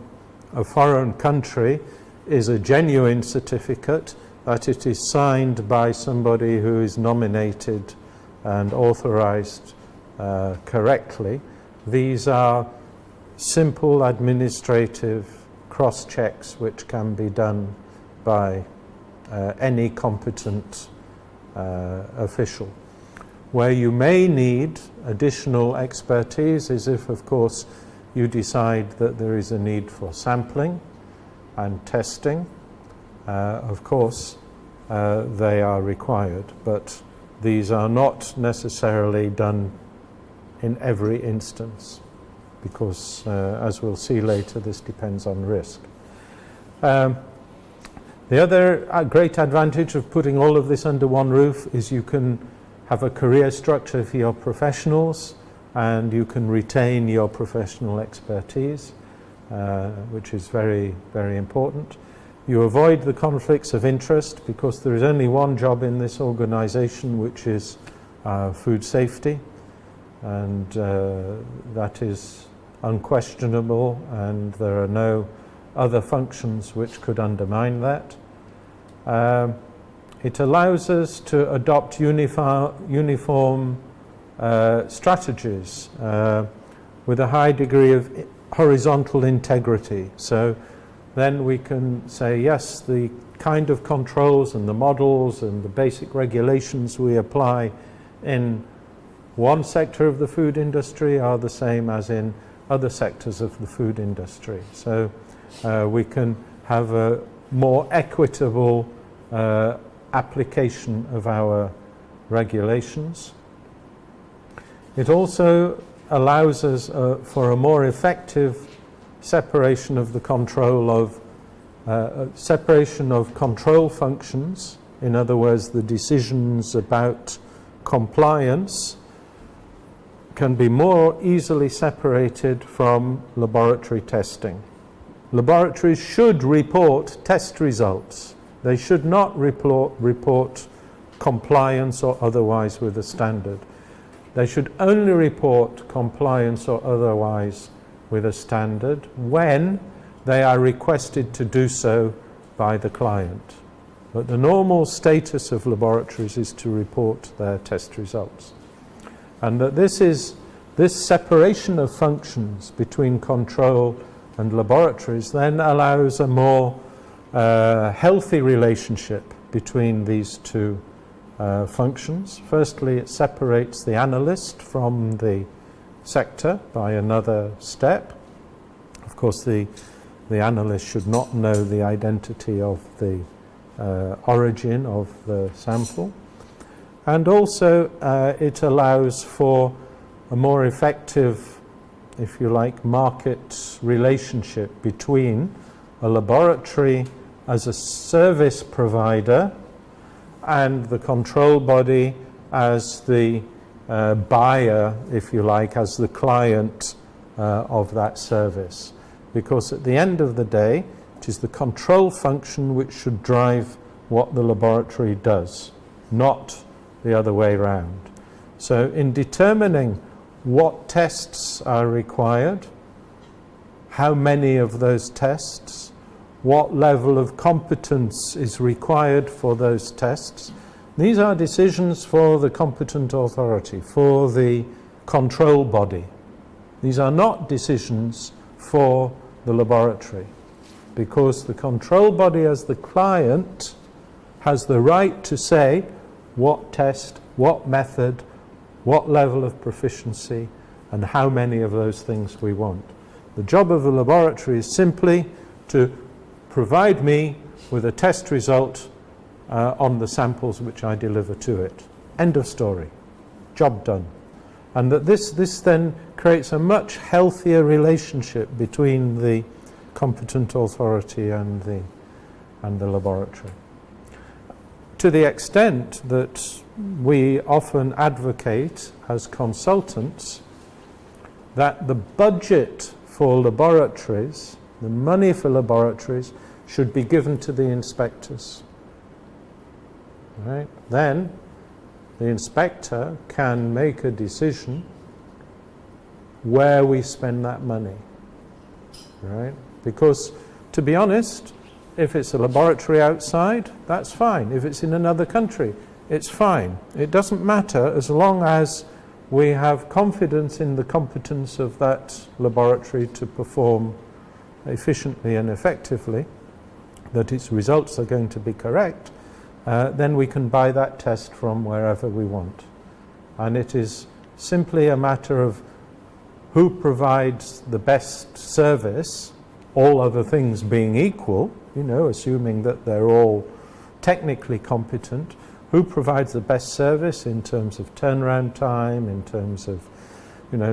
a foreign country is a genuine certificate, that it is signed by somebody who is nominated and authorized correctly. These are simple administrative cross-checks which can be done by any competent official. Where you may need additional expertise is if, of course, you decide that there is a need for sampling and testing. Of course, they are required, but these are not necessarily done in every instance, because, as we'll see later, this depends on risk. The other great advantage of putting all of this under one roof is you can have a career structure for your professionals, and you can retain your professional expertise, which is very, very important. You avoid the conflicts of interest, because there is only one job in this organization, which is food safety, and that is unquestionable, and there are no other functions which could undermine that. It allows us to adopt uniform strategies with a high degree of horizontal integrity. So then we can say, yes, the kind of controls and the models and the basic regulations we apply in one sector of the food industry are the same as in other sectors of the food industry. So we can have a more equitable application of our regulations. It also allows us for a more effective separation of the control of separation of control functions. In other words, the decisions about compliance can be more easily separated from laboratory testing. Laboratories should report test results. They should not report compliance or otherwise with a standard. They should only report compliance or otherwise with a standard when they are requested to do so by the client. But the normal status of laboratories is to report their test results. And that this separation of functions between control and laboratories then allows a more healthy relationship between these two functions. Firstly, it separates the analyst from the sector by another step. Of course, the analyst should not know the identity of the origin of the sample. And also it allows for a more effective, if you like, market relationship between a laboratory as a service provider and the control body as the buyer, if you like, as the client of that service. Because at the end of the day, it is the control function which should drive what the laboratory does, not the other way around. So in determining what tests are required, how many of those tests, what level of competence is required for those tests, these are decisions for the competent authority, for the control body. These are not decisions for the laboratory, because the control body as the client has the right to say what test, what method, what level of proficiency, and how many of those things we want. The job of the laboratory is simply to provide me with a test result on the samples which I deliver to it. End of story. Job done. And that this then creates a much healthier relationship between the competent authority and the laboratory. To the extent that we often advocate as consultants that the budget for laboratories, the money for laboratories, should be given to the inspectors. Right? Then the inspector can make a decision where we spend that money. Right? Because, to be honest, if it's a laboratory outside, that's fine. If it's in another country, it's fine. It doesn't matter as long as we have confidence in the competence of that laboratory to perform efficiently and effectively, that its results are going to be correct, then we can buy that test from wherever we want. And it is simply a matter of who provides the best service, all other things being equal, assuming that they're all technically competent, who provides the best service in terms of turnaround time, in terms of,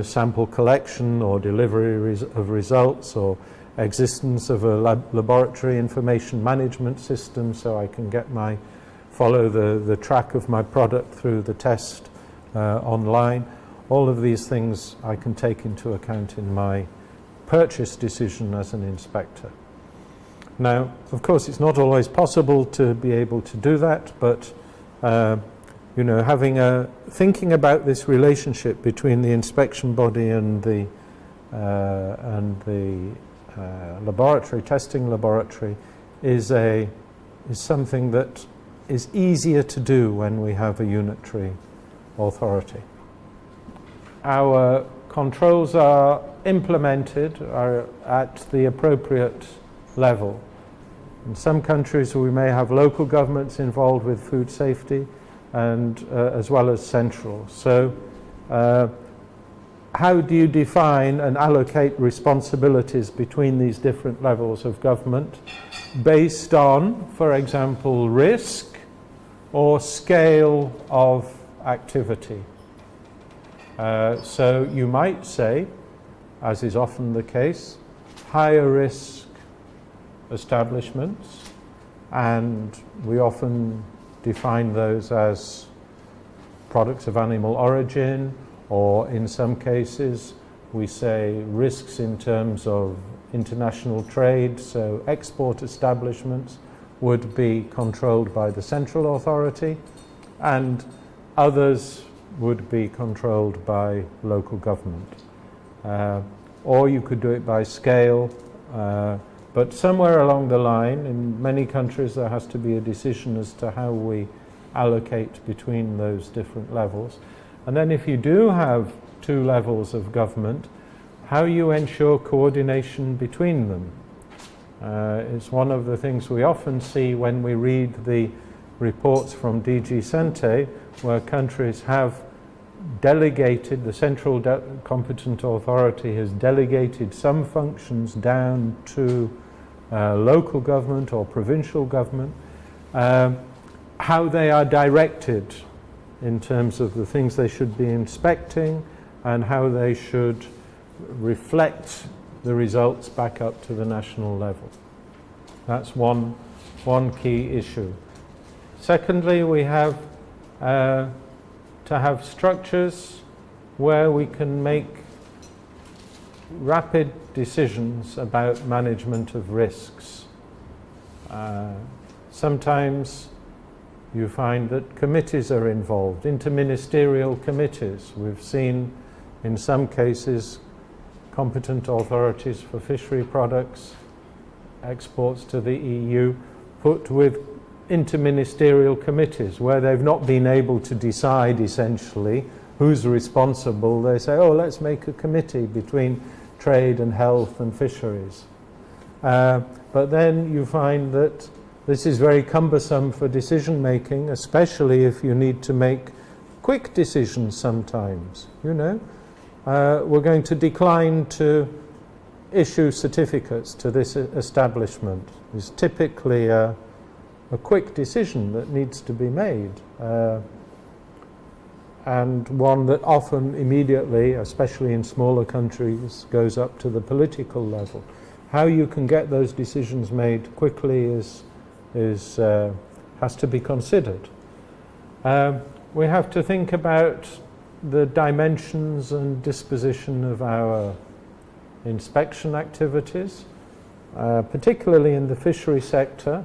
sample collection or delivery of results, or existence of a laboratory information management system so I can follow the track of my product through the test online. All of these things I can take into account in my purchase decision as an inspector. Now, of course, it's not always possible to be able to do that, but thinking about this relationship between the inspection body and the laboratory, testing laboratory, is something that is easier to do when we have a unitary authority. Our controls are implemented at the appropriate level. In some countries we may have local governments involved with food safety and as well as central. So how do you define and allocate responsibilities between these different levels of government based on, for example, risk or scale of activity? So you might say, as is often the case, higher risk establishments, and we often define those as products of animal origin, or in some cases we say risks in terms of international trade, so export establishments would be controlled by the central authority and others would be controlled by local government. Or you could do it by scale, but somewhere along the line, in many countries there has to be a decision as to how we allocate between those different levels. And then if you do have two levels of government, how you ensure coordination between them. It's one of the things we often see when we read the reports from DG Sante, where countries have delegated, the central competent authority has delegated some functions down to local government or provincial government, how they are directed in terms of the things they should be inspecting and how they should reflect the results back up to the national level. That's one key issue. Secondly, we have to have structures where we can make rapid decisions about management of risks. Sometimes you find that committees are involved, interministerial committees. We've seen in some cases competent authorities for fishery products, exports to the EU, put with interministerial committees where they've not been able to decide essentially who's responsible. They say, oh, let's make a committee between trade and health and fisheries. But then you find that this is very cumbersome for decision making, especially if you need to make quick decisions sometimes. You know, we're going to decline to issue certificates to this establishment. It's typically a quick decision that needs to be made, and one that often immediately, especially in smaller countries, goes up to the political level. How you can get those decisions made quickly has to be considered. We have to think about the dimensions and disposition of our inspection activities, particularly in the fishery sector.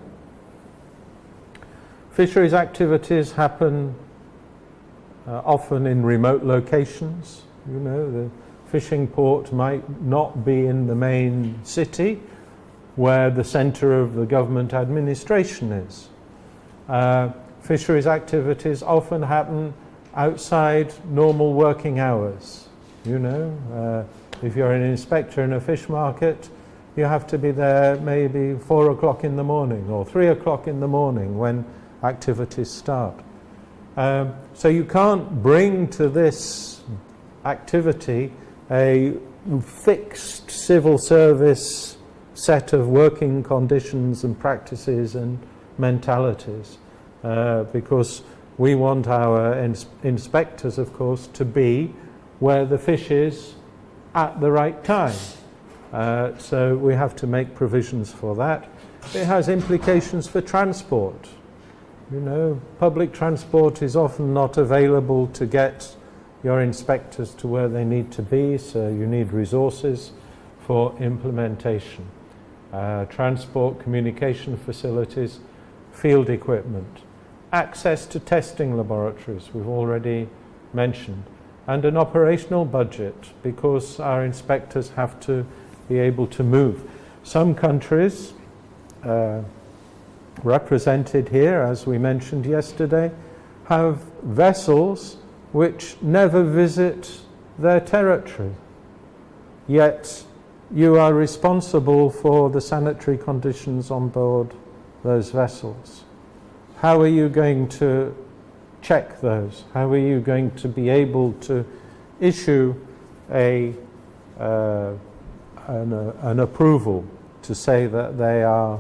Fisheries activities happen often in remote locations. You know, the fishing port might not be in the main city where the centre of the government administration is. Fisheries activities often happen outside normal working hours. You know, if you're an inspector in a fish market, you have to be there maybe 4 o'clock in the morning or 3 o'clock in the morning when activities start. So you can't bring to this activity a fixed civil service set of working conditions and practices and mentalities, because we want our inspectors, of course, to be where the fish is at the right time. So we have to make provisions for that. It has implications for transport. You know, public transport is often not available to get your inspectors to where they need to be, so you need resources for implementation. Transport, communication facilities, field equipment, access to testing laboratories, we've already mentioned, and an operational budget, because our inspectors have to be able to move. Some countries, represented here, as we mentioned yesterday, have vessels which never visit their territory. Yet you are responsible for the sanitary conditions on board those vessels. How are you going to check those? How are you going to be able to issue an approval to say that they are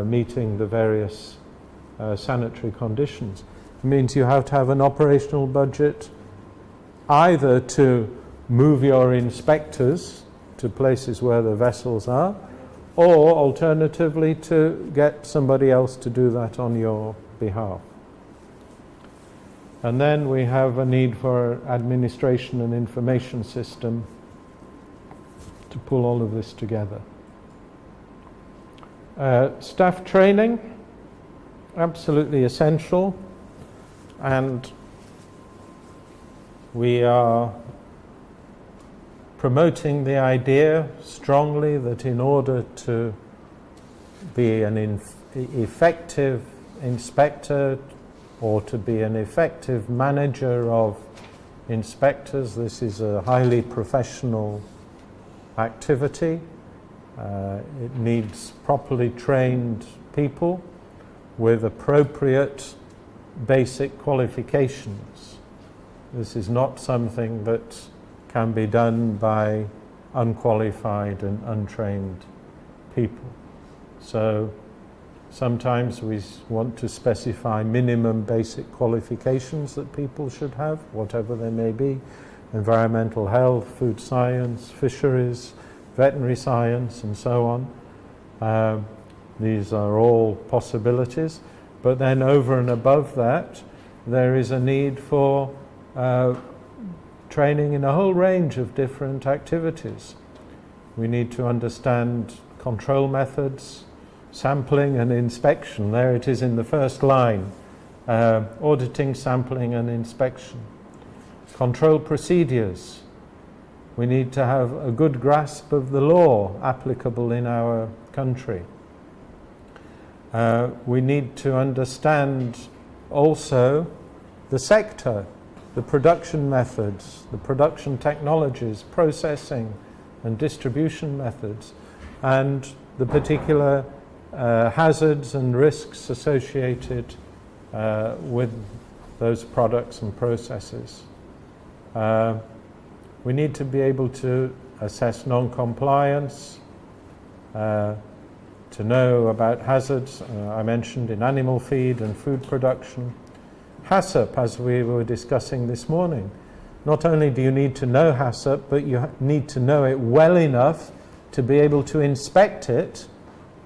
meeting the various sanitary conditions? It means you have to have an operational budget either to move your inspectors to places where the vessels are, or alternatively to get somebody else to do that on your behalf. And then we have a need for administration and information system to pull all of this together. Staff training, absolutely essential, and we are promoting the idea strongly that in order to be an effective inspector or to be an effective manager of inspectors, this is a highly professional activity. It needs properly trained people with appropriate basic qualifications. This is not something that can be done by unqualified and untrained people. So sometimes we want to specify minimum basic qualifications that people should have, whatever they may be: environmental health, food science, fisheries, veterinary science, and so on. These are all possibilities. But then over and above that, there is a need for training in a whole range of different activities. We need to understand control methods, sampling and inspection. There it is in the first line. Auditing, sampling and inspection. Control procedures. We need to have a good grasp of the law applicable in our country. We need to understand also the sector, the production methods, the production technologies, processing and distribution methods, and the particular hazards and risks associated with those products and processes. We need to be able to assess non-compliance, to know about hazards I mentioned in animal feed and food production. HACCP, as we were discussing this morning. Not only do you need to know HACCP, but you need to know it well enough to be able to inspect it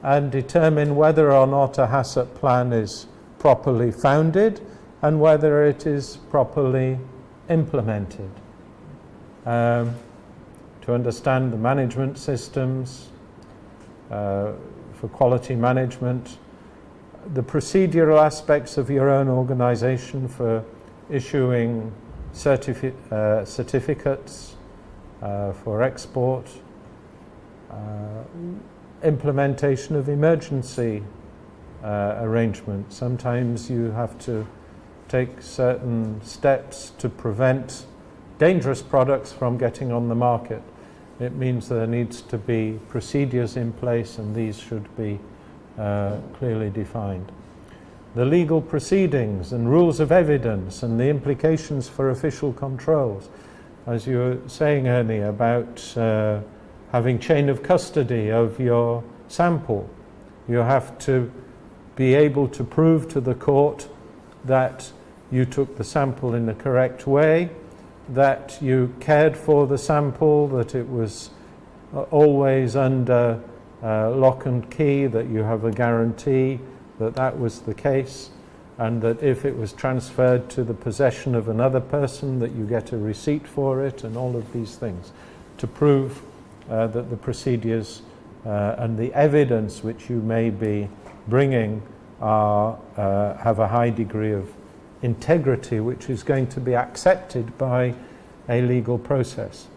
and determine whether or not a HACCP plan is properly founded and whether it is properly implemented. To understand the management systems for quality management, the procedural aspects of your own organization for issuing certificates for export, implementation of emergency arrangements. Sometimes you have to take certain steps to prevent dangerous products from getting on the market. It means there needs to be procedures in place, and these should be clearly defined. The legal proceedings and rules of evidence and the implications for official controls. As you were saying, Ernie, about having chain of custody of your sample. You have to be able to prove to the court that you took the sample in the correct way, that you cared for the sample, that it was always under lock and key, that you have a guarantee that that was the case, and that if it was transferred to the possession of another person, that you get a receipt for it, and all of these things to prove that the procedures and the evidence which you may be bringing have a high degree of integrity, which is going to be accepted by a legal process.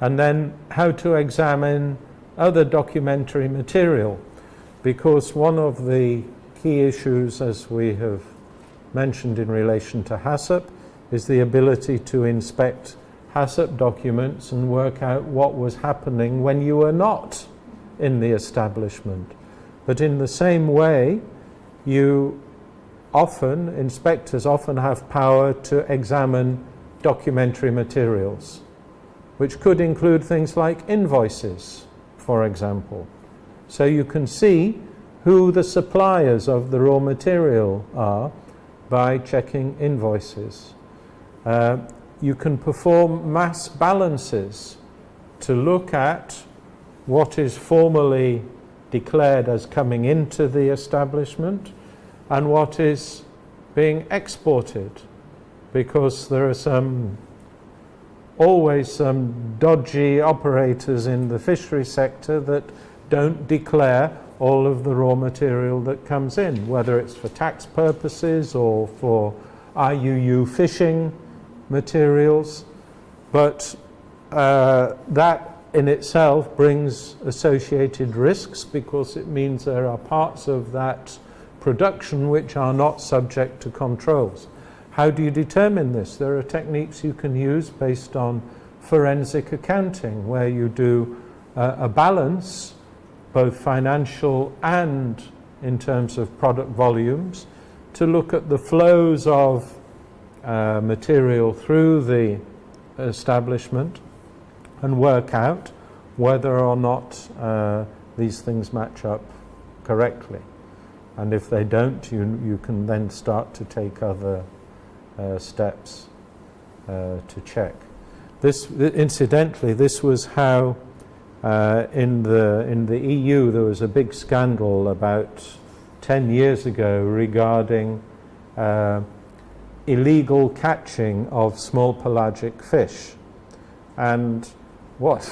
And then how to examine other documentary material, because one of the key issues, as we have mentioned in relation to HACCP, is the ability to inspect HACCP documents and work out what was happening when you were not in the establishment. But in the same way, inspectors often have power to examine documentary materials, which could include things like invoices, for example. So you can see who the suppliers of the raw material are by checking invoices. You can perform mass balances to look at what is formally declared as coming into the establishment and what is being exported, because there are always some dodgy operators in the fishery sector that don't declare all of the raw material that comes in, whether it's for tax purposes or for IUU fishing materials. But that in itself brings associated risks, because it means there are parts of that production which are not subject to controls. How do you determine this? There are techniques you can use based on forensic accounting, where you do a balance, both financial and in terms of product volumes, to look at the flows of material through the establishment and work out whether or not these things match up correctly. And if they don't, you can then start to take other steps to check. Incidentally, this was how in the EU there was a big scandal about 10 years ago regarding illegal catching of small pelagic fish. And what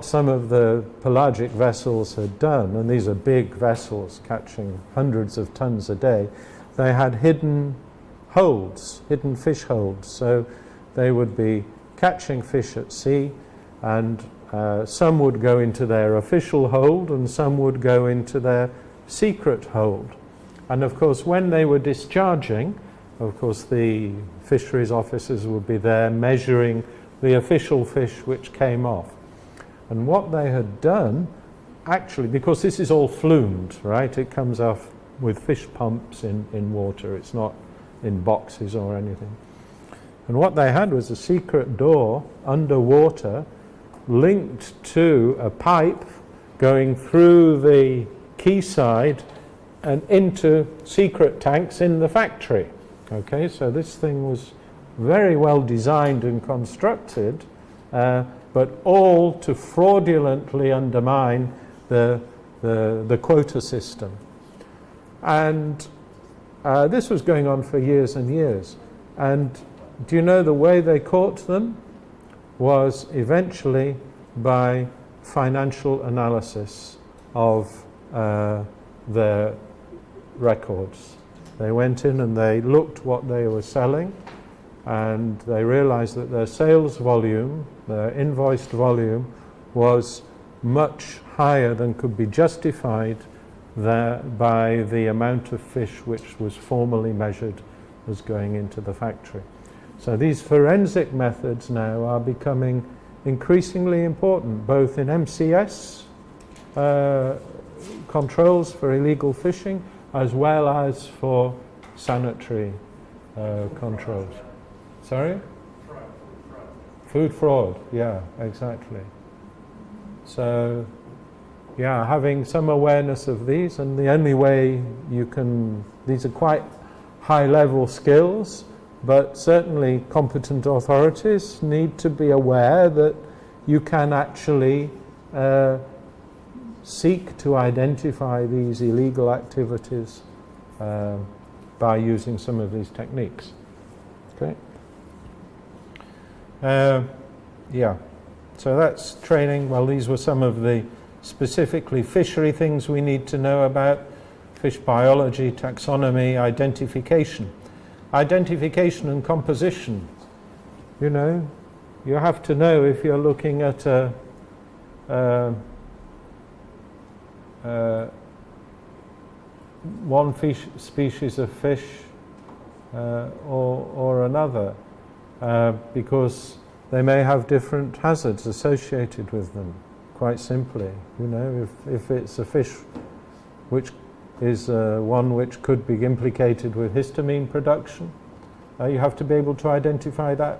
some of the pelagic vessels had done, and these are big vessels catching hundreds of tons a day, they had hidden fish holds. So they would be catching fish at sea, and some would go into their official hold and some would go into their secret hold. And of course, when they were discharging, of course the fisheries officers would be there measuring the official fish which came off. And what they had done, actually, because this is all flumed, right? It comes off with fish pumps in water. It's not in boxes or anything. And what they had was a secret door underwater linked to a pipe going through the quayside and into secret tanks in the factory. Okay, so this thing was very well designed and constructed, but all to fraudulently undermine the quota system. And this was going on for years and years. And do you know the way they caught them? Was eventually by financial analysis of their records. They went in and they looked what they were selling, and they realized that their sales volume, their invoiced volume, was much higher than could be justified by the amount of fish which was formally measured as going into the factory. So these forensic methods now are becoming increasingly important, both in MCS controls for illegal fishing, as well as for sanitary controls. Sorry? Food fraud, yeah, exactly. So, yeah, having some awareness of these, and the only way you can, these are quite high-level skills, but certainly competent authorities need to be aware that you can actually seek to identify these illegal activities by using some of these techniques. Okay. Yeah, so that's training. Well, these were some of the specifically fishery things we need to know about: fish biology, taxonomy, identification. Identification and composition. You know, you have to know if you're looking at one species of fish or another, because they may have different hazards associated with them, quite simply. You know, if it's a fish which is one which could be implicated with histamine production, you have to be able to identify that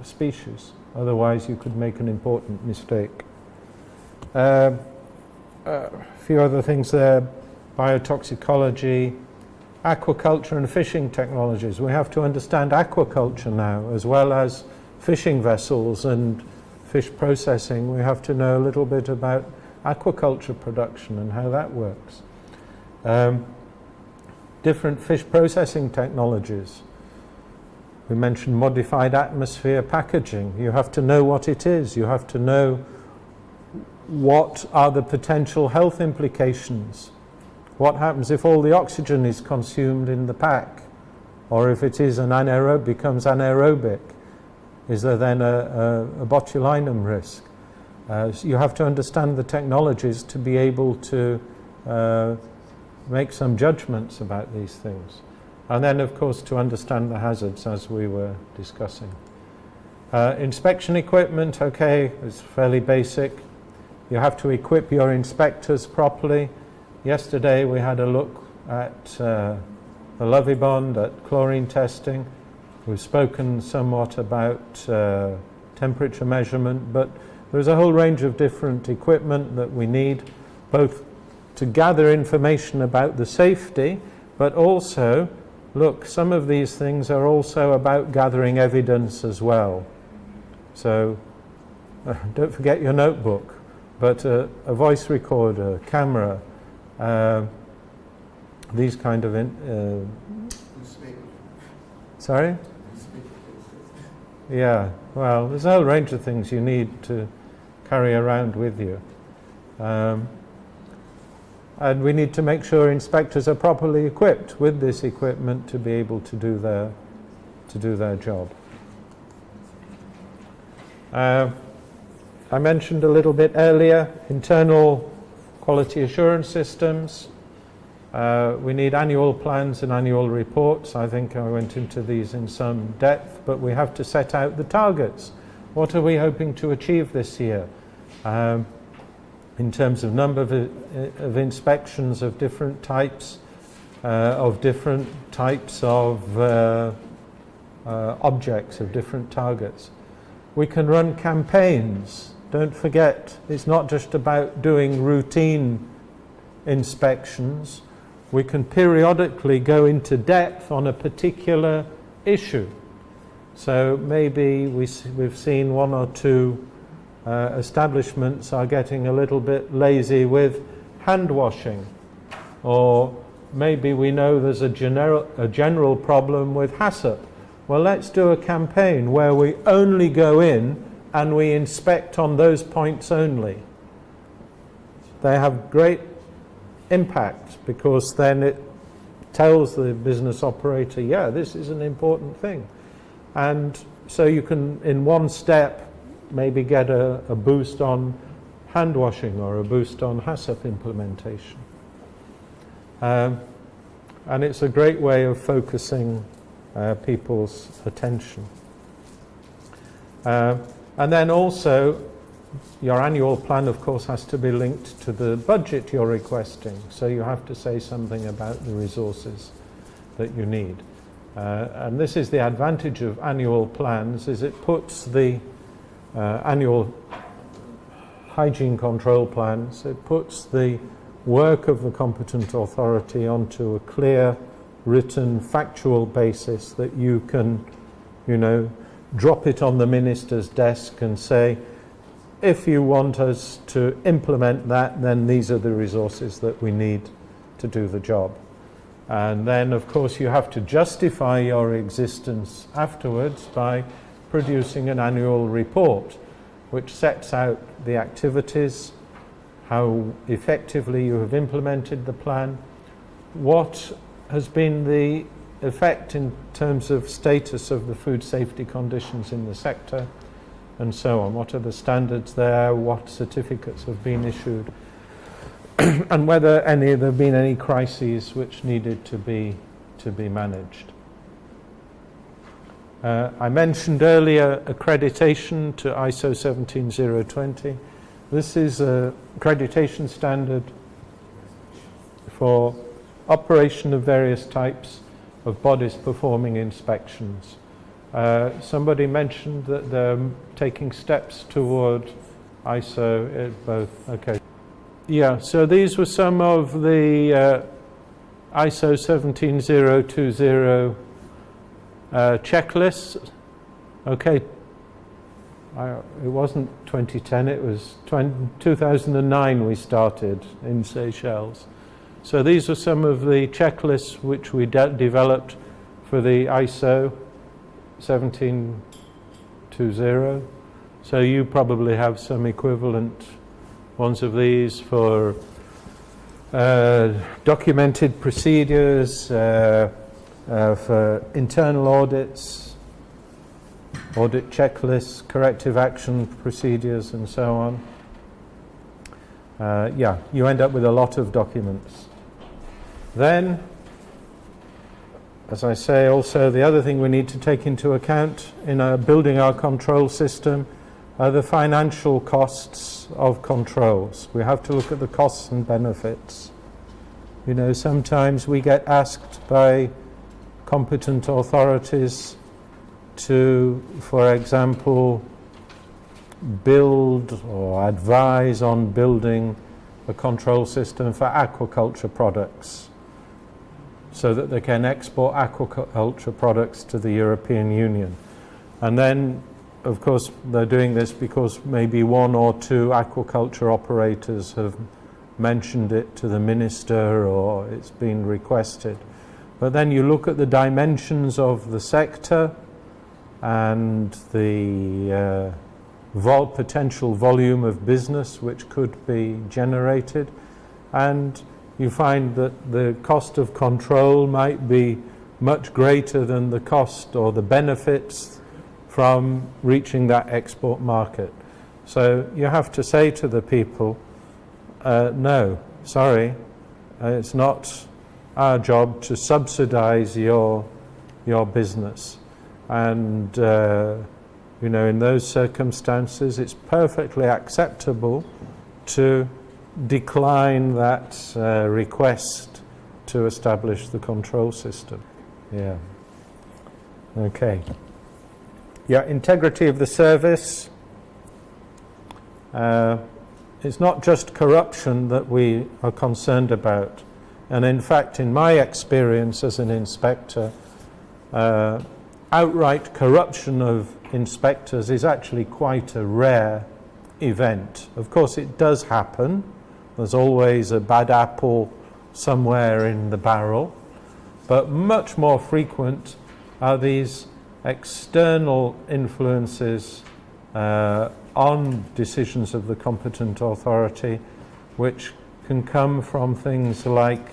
species. Otherwise, you could make an important mistake. A few other things there: biotoxicology, aquaculture and fishing technologies. We have to understand aquaculture now, as well as fishing vessels and fish processing. We have to know a little bit about aquaculture production and how that works. Different fish processing technologies. We mentioned modified atmosphere packaging. You have to know what it is. You have to know what are the potential health implications. What happens if all the oxygen is consumed in the pack? Or if it is becomes anaerobic? Is there then a botulinum risk? So you have to understand the technologies to be able to make some judgments about these things. And then, of course, to understand the hazards, as we were discussing. Inspection equipment, okay, it's fairly basic. You have to equip your inspectors properly. Yesterday we had a look at the Lovey Bond, at chlorine testing. We've spoken somewhat about temperature measurement, but there's a whole range of different equipment that we need, both to gather information about the safety, but also, look, some of these things are also about gathering evidence as well. So don't forget your notebook, but a voice recorder, camera, these kind of sorry? Yeah, well, there's a whole range of things you need to carry around with you. And we need to make sure inspectors are properly equipped with this equipment to be able to do their job. I mentioned a little bit earlier, internal quality assurance systems. We need annual plans and annual reports. I think I went into these in some depth, but we have to set out the targets. What are we hoping to achieve this year? In terms of number of inspections of different types, of objects, of different targets. We can run campaigns. Don't forget, it's not just about doing routine inspections. We can periodically go into depth on a particular issue. So maybe we've seen one or two establishments are getting a little bit lazy with hand washing, or maybe we know there's a general problem with HACCP. Well, let's do a campaign where we only go in and we inspect on those points only. They have great impact, because then it tells the business operator, yeah, this is an important thing. And so you can, in one step, maybe get a boost on hand washing or a boost on HACCP implementation. And it's a great way of focusing people's attention. And then also, your annual plan, of course, has to be linked to the budget you're requesting. So you have to say something about the resources that you need. And this is the advantage of annual plans, is it puts the annual hygiene control plans, it puts the work of the competent authority onto a clear, written, factual basis that you can, drop it on the minister's desk and say, if you want us to implement that, then these are the resources that we need to do the job. And then, of course, you have to justify your existence afterwards by producing an annual report, which sets out the activities, how effectively you have implemented the plan, what has been the effect in terms of status of the food safety conditions in the sector, and so on. What are the standards there? What certificates have been issued? And whether there have been any crises which needed to be managed. I mentioned earlier accreditation to ISO 17020. This is a accreditation standard for operation of various types of bodies performing inspections. Somebody mentioned that they're taking steps toward ISO both. Okay. Yeah, so these were some of the ISO 17020 checklists. Okay, it wasn't 2010, it was 2009 we started in Seychelles. So these are some of the checklists which we developed for the ISO 17020. So you probably have some equivalent ones of these for documented procedures, for internal audits, audit checklists, corrective action procedures, and so on. Yeah, you end up with a lot of documents. Then, as I say, also the other thing we need to take into account in building our control system are the financial costs of controls. We have to look at the costs and benefits. You know, sometimes we get asked by competent authorities to, for example, build or advise on building a control system for aquaculture products so that they can export aquaculture products to the European Union. And then, of course, they're doing this because maybe one or two aquaculture operators have mentioned it to the minister or it's been requested. But then you look at the dimensions of the sector and the potential volume of business which could be generated, and you find that the cost of control might be much greater than the cost or the benefits from reaching that export market. So you have to say to the people, no, sorry, it's not our job to subsidize your business. And you know, in those circumstances, it's perfectly acceptable to decline that request to establish the control system. Yeah. Okay. Yeah, integrity of the service. It's not just corruption that we are concerned about. And in fact, in my experience as an inspector, outright corruption of inspectors is actually quite a rare event. Of course, it does happen. There's always a bad apple somewhere in the barrel. But much more frequent are these external influences on decisions of the competent authority, which can come from things like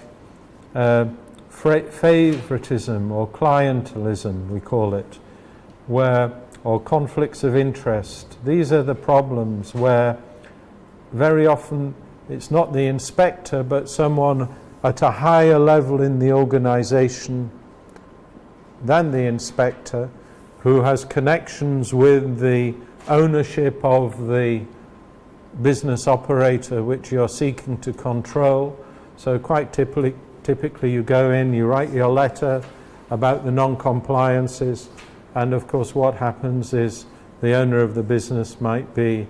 favoritism or clientelism, we call it, or conflicts of interest. These are the problems where very often it's not the inspector but someone at a higher level in the organization than the inspector who has connections with the ownership of the business operator which you're seeking to control. So quite typically you go in, you write your letter about the non-compliances, and of course what happens is the owner of the business might be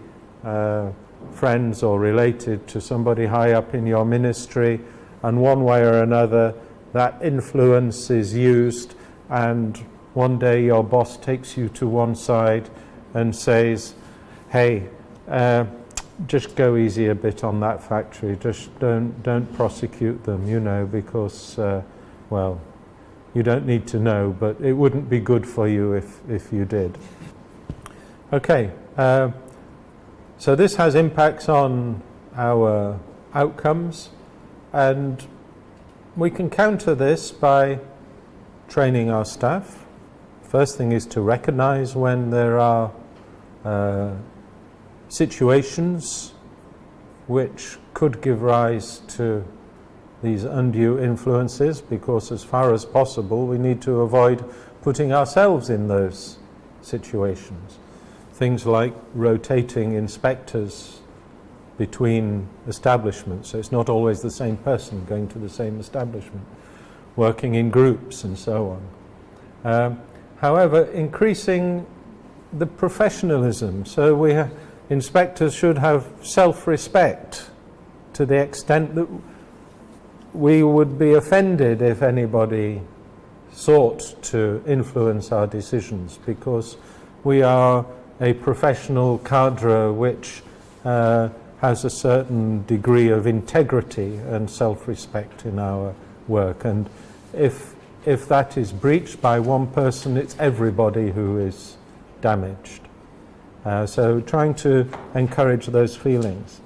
friends or related to somebody high up in your ministry, and one way or another that influence is used, and one day your boss takes you to one side and says, hey, just go easy a bit on that factory, just don't prosecute them, you know, because well, you don't need to know, but it wouldn't be good for you if you did. Okay, so this has impacts on our outcomes, and we can counter this by training our staff. First thing is to recognize when there are situations which could give rise to these undue influences, because as far as possible we need to avoid putting ourselves in those situations. Things like rotating inspectors between establishments, so it's not always the same person going to the same establishment, working in groups and so on. However, increasing the professionalism, so inspectors should have self-respect to the extent that we would be offended if anybody sought to influence our decisions, because we are a professional cadre which has a certain degree of integrity and self-respect in our work, and if that is breached by one person, it's everybody who is damaged. So trying to encourage those feelings.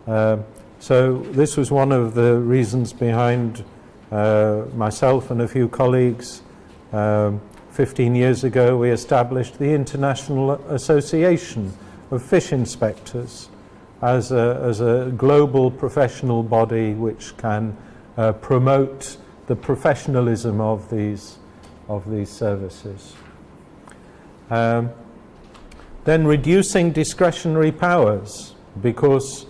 So this was one of the reasons behind myself and a few colleagues. 15 years ago we established the International Association of Fish Inspectors as a global professional body which can promote the professionalism of these services. Then reducing discretionary powers, because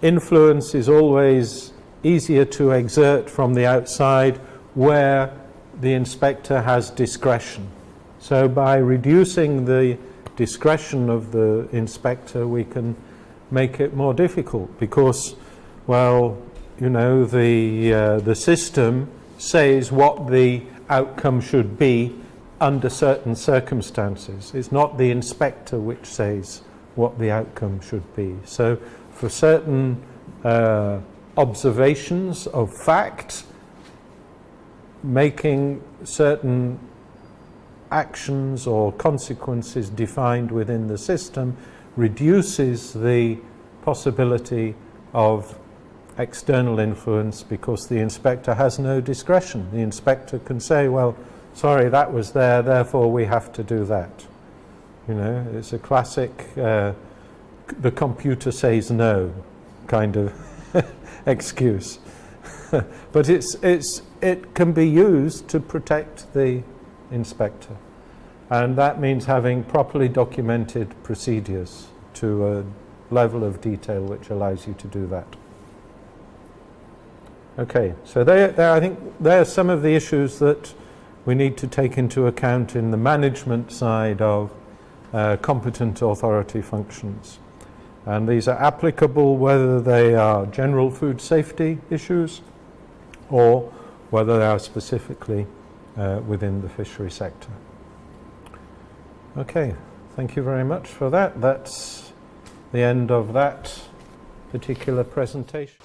influence is always easier to exert from the outside where the inspector has discretion. So by reducing the discretion of the inspector, we can make it more difficult, because, well, you know, the system says what the outcome should be under certain circumstances. It's not the inspector which says what the outcome should be. So for certain observations of fact, making certain actions or consequences defined within the system reduces the possibility of external influence, because the inspector has no discretion. The inspector can say, well, sorry, that was there, therefore we have to do that. You know, it's a classic the computer says no kind of excuse. But it can be used to protect the inspector, and that means having properly documented procedures to a level of detail which allows you to do that. Okay, so I think there are some of the issues that we need to take into account in the management side of competent authority functions. And these are applicable whether they are general food safety issues or whether they are specifically within the fishery sector. Okay, thank you very much for that. That's the end of that particular presentation.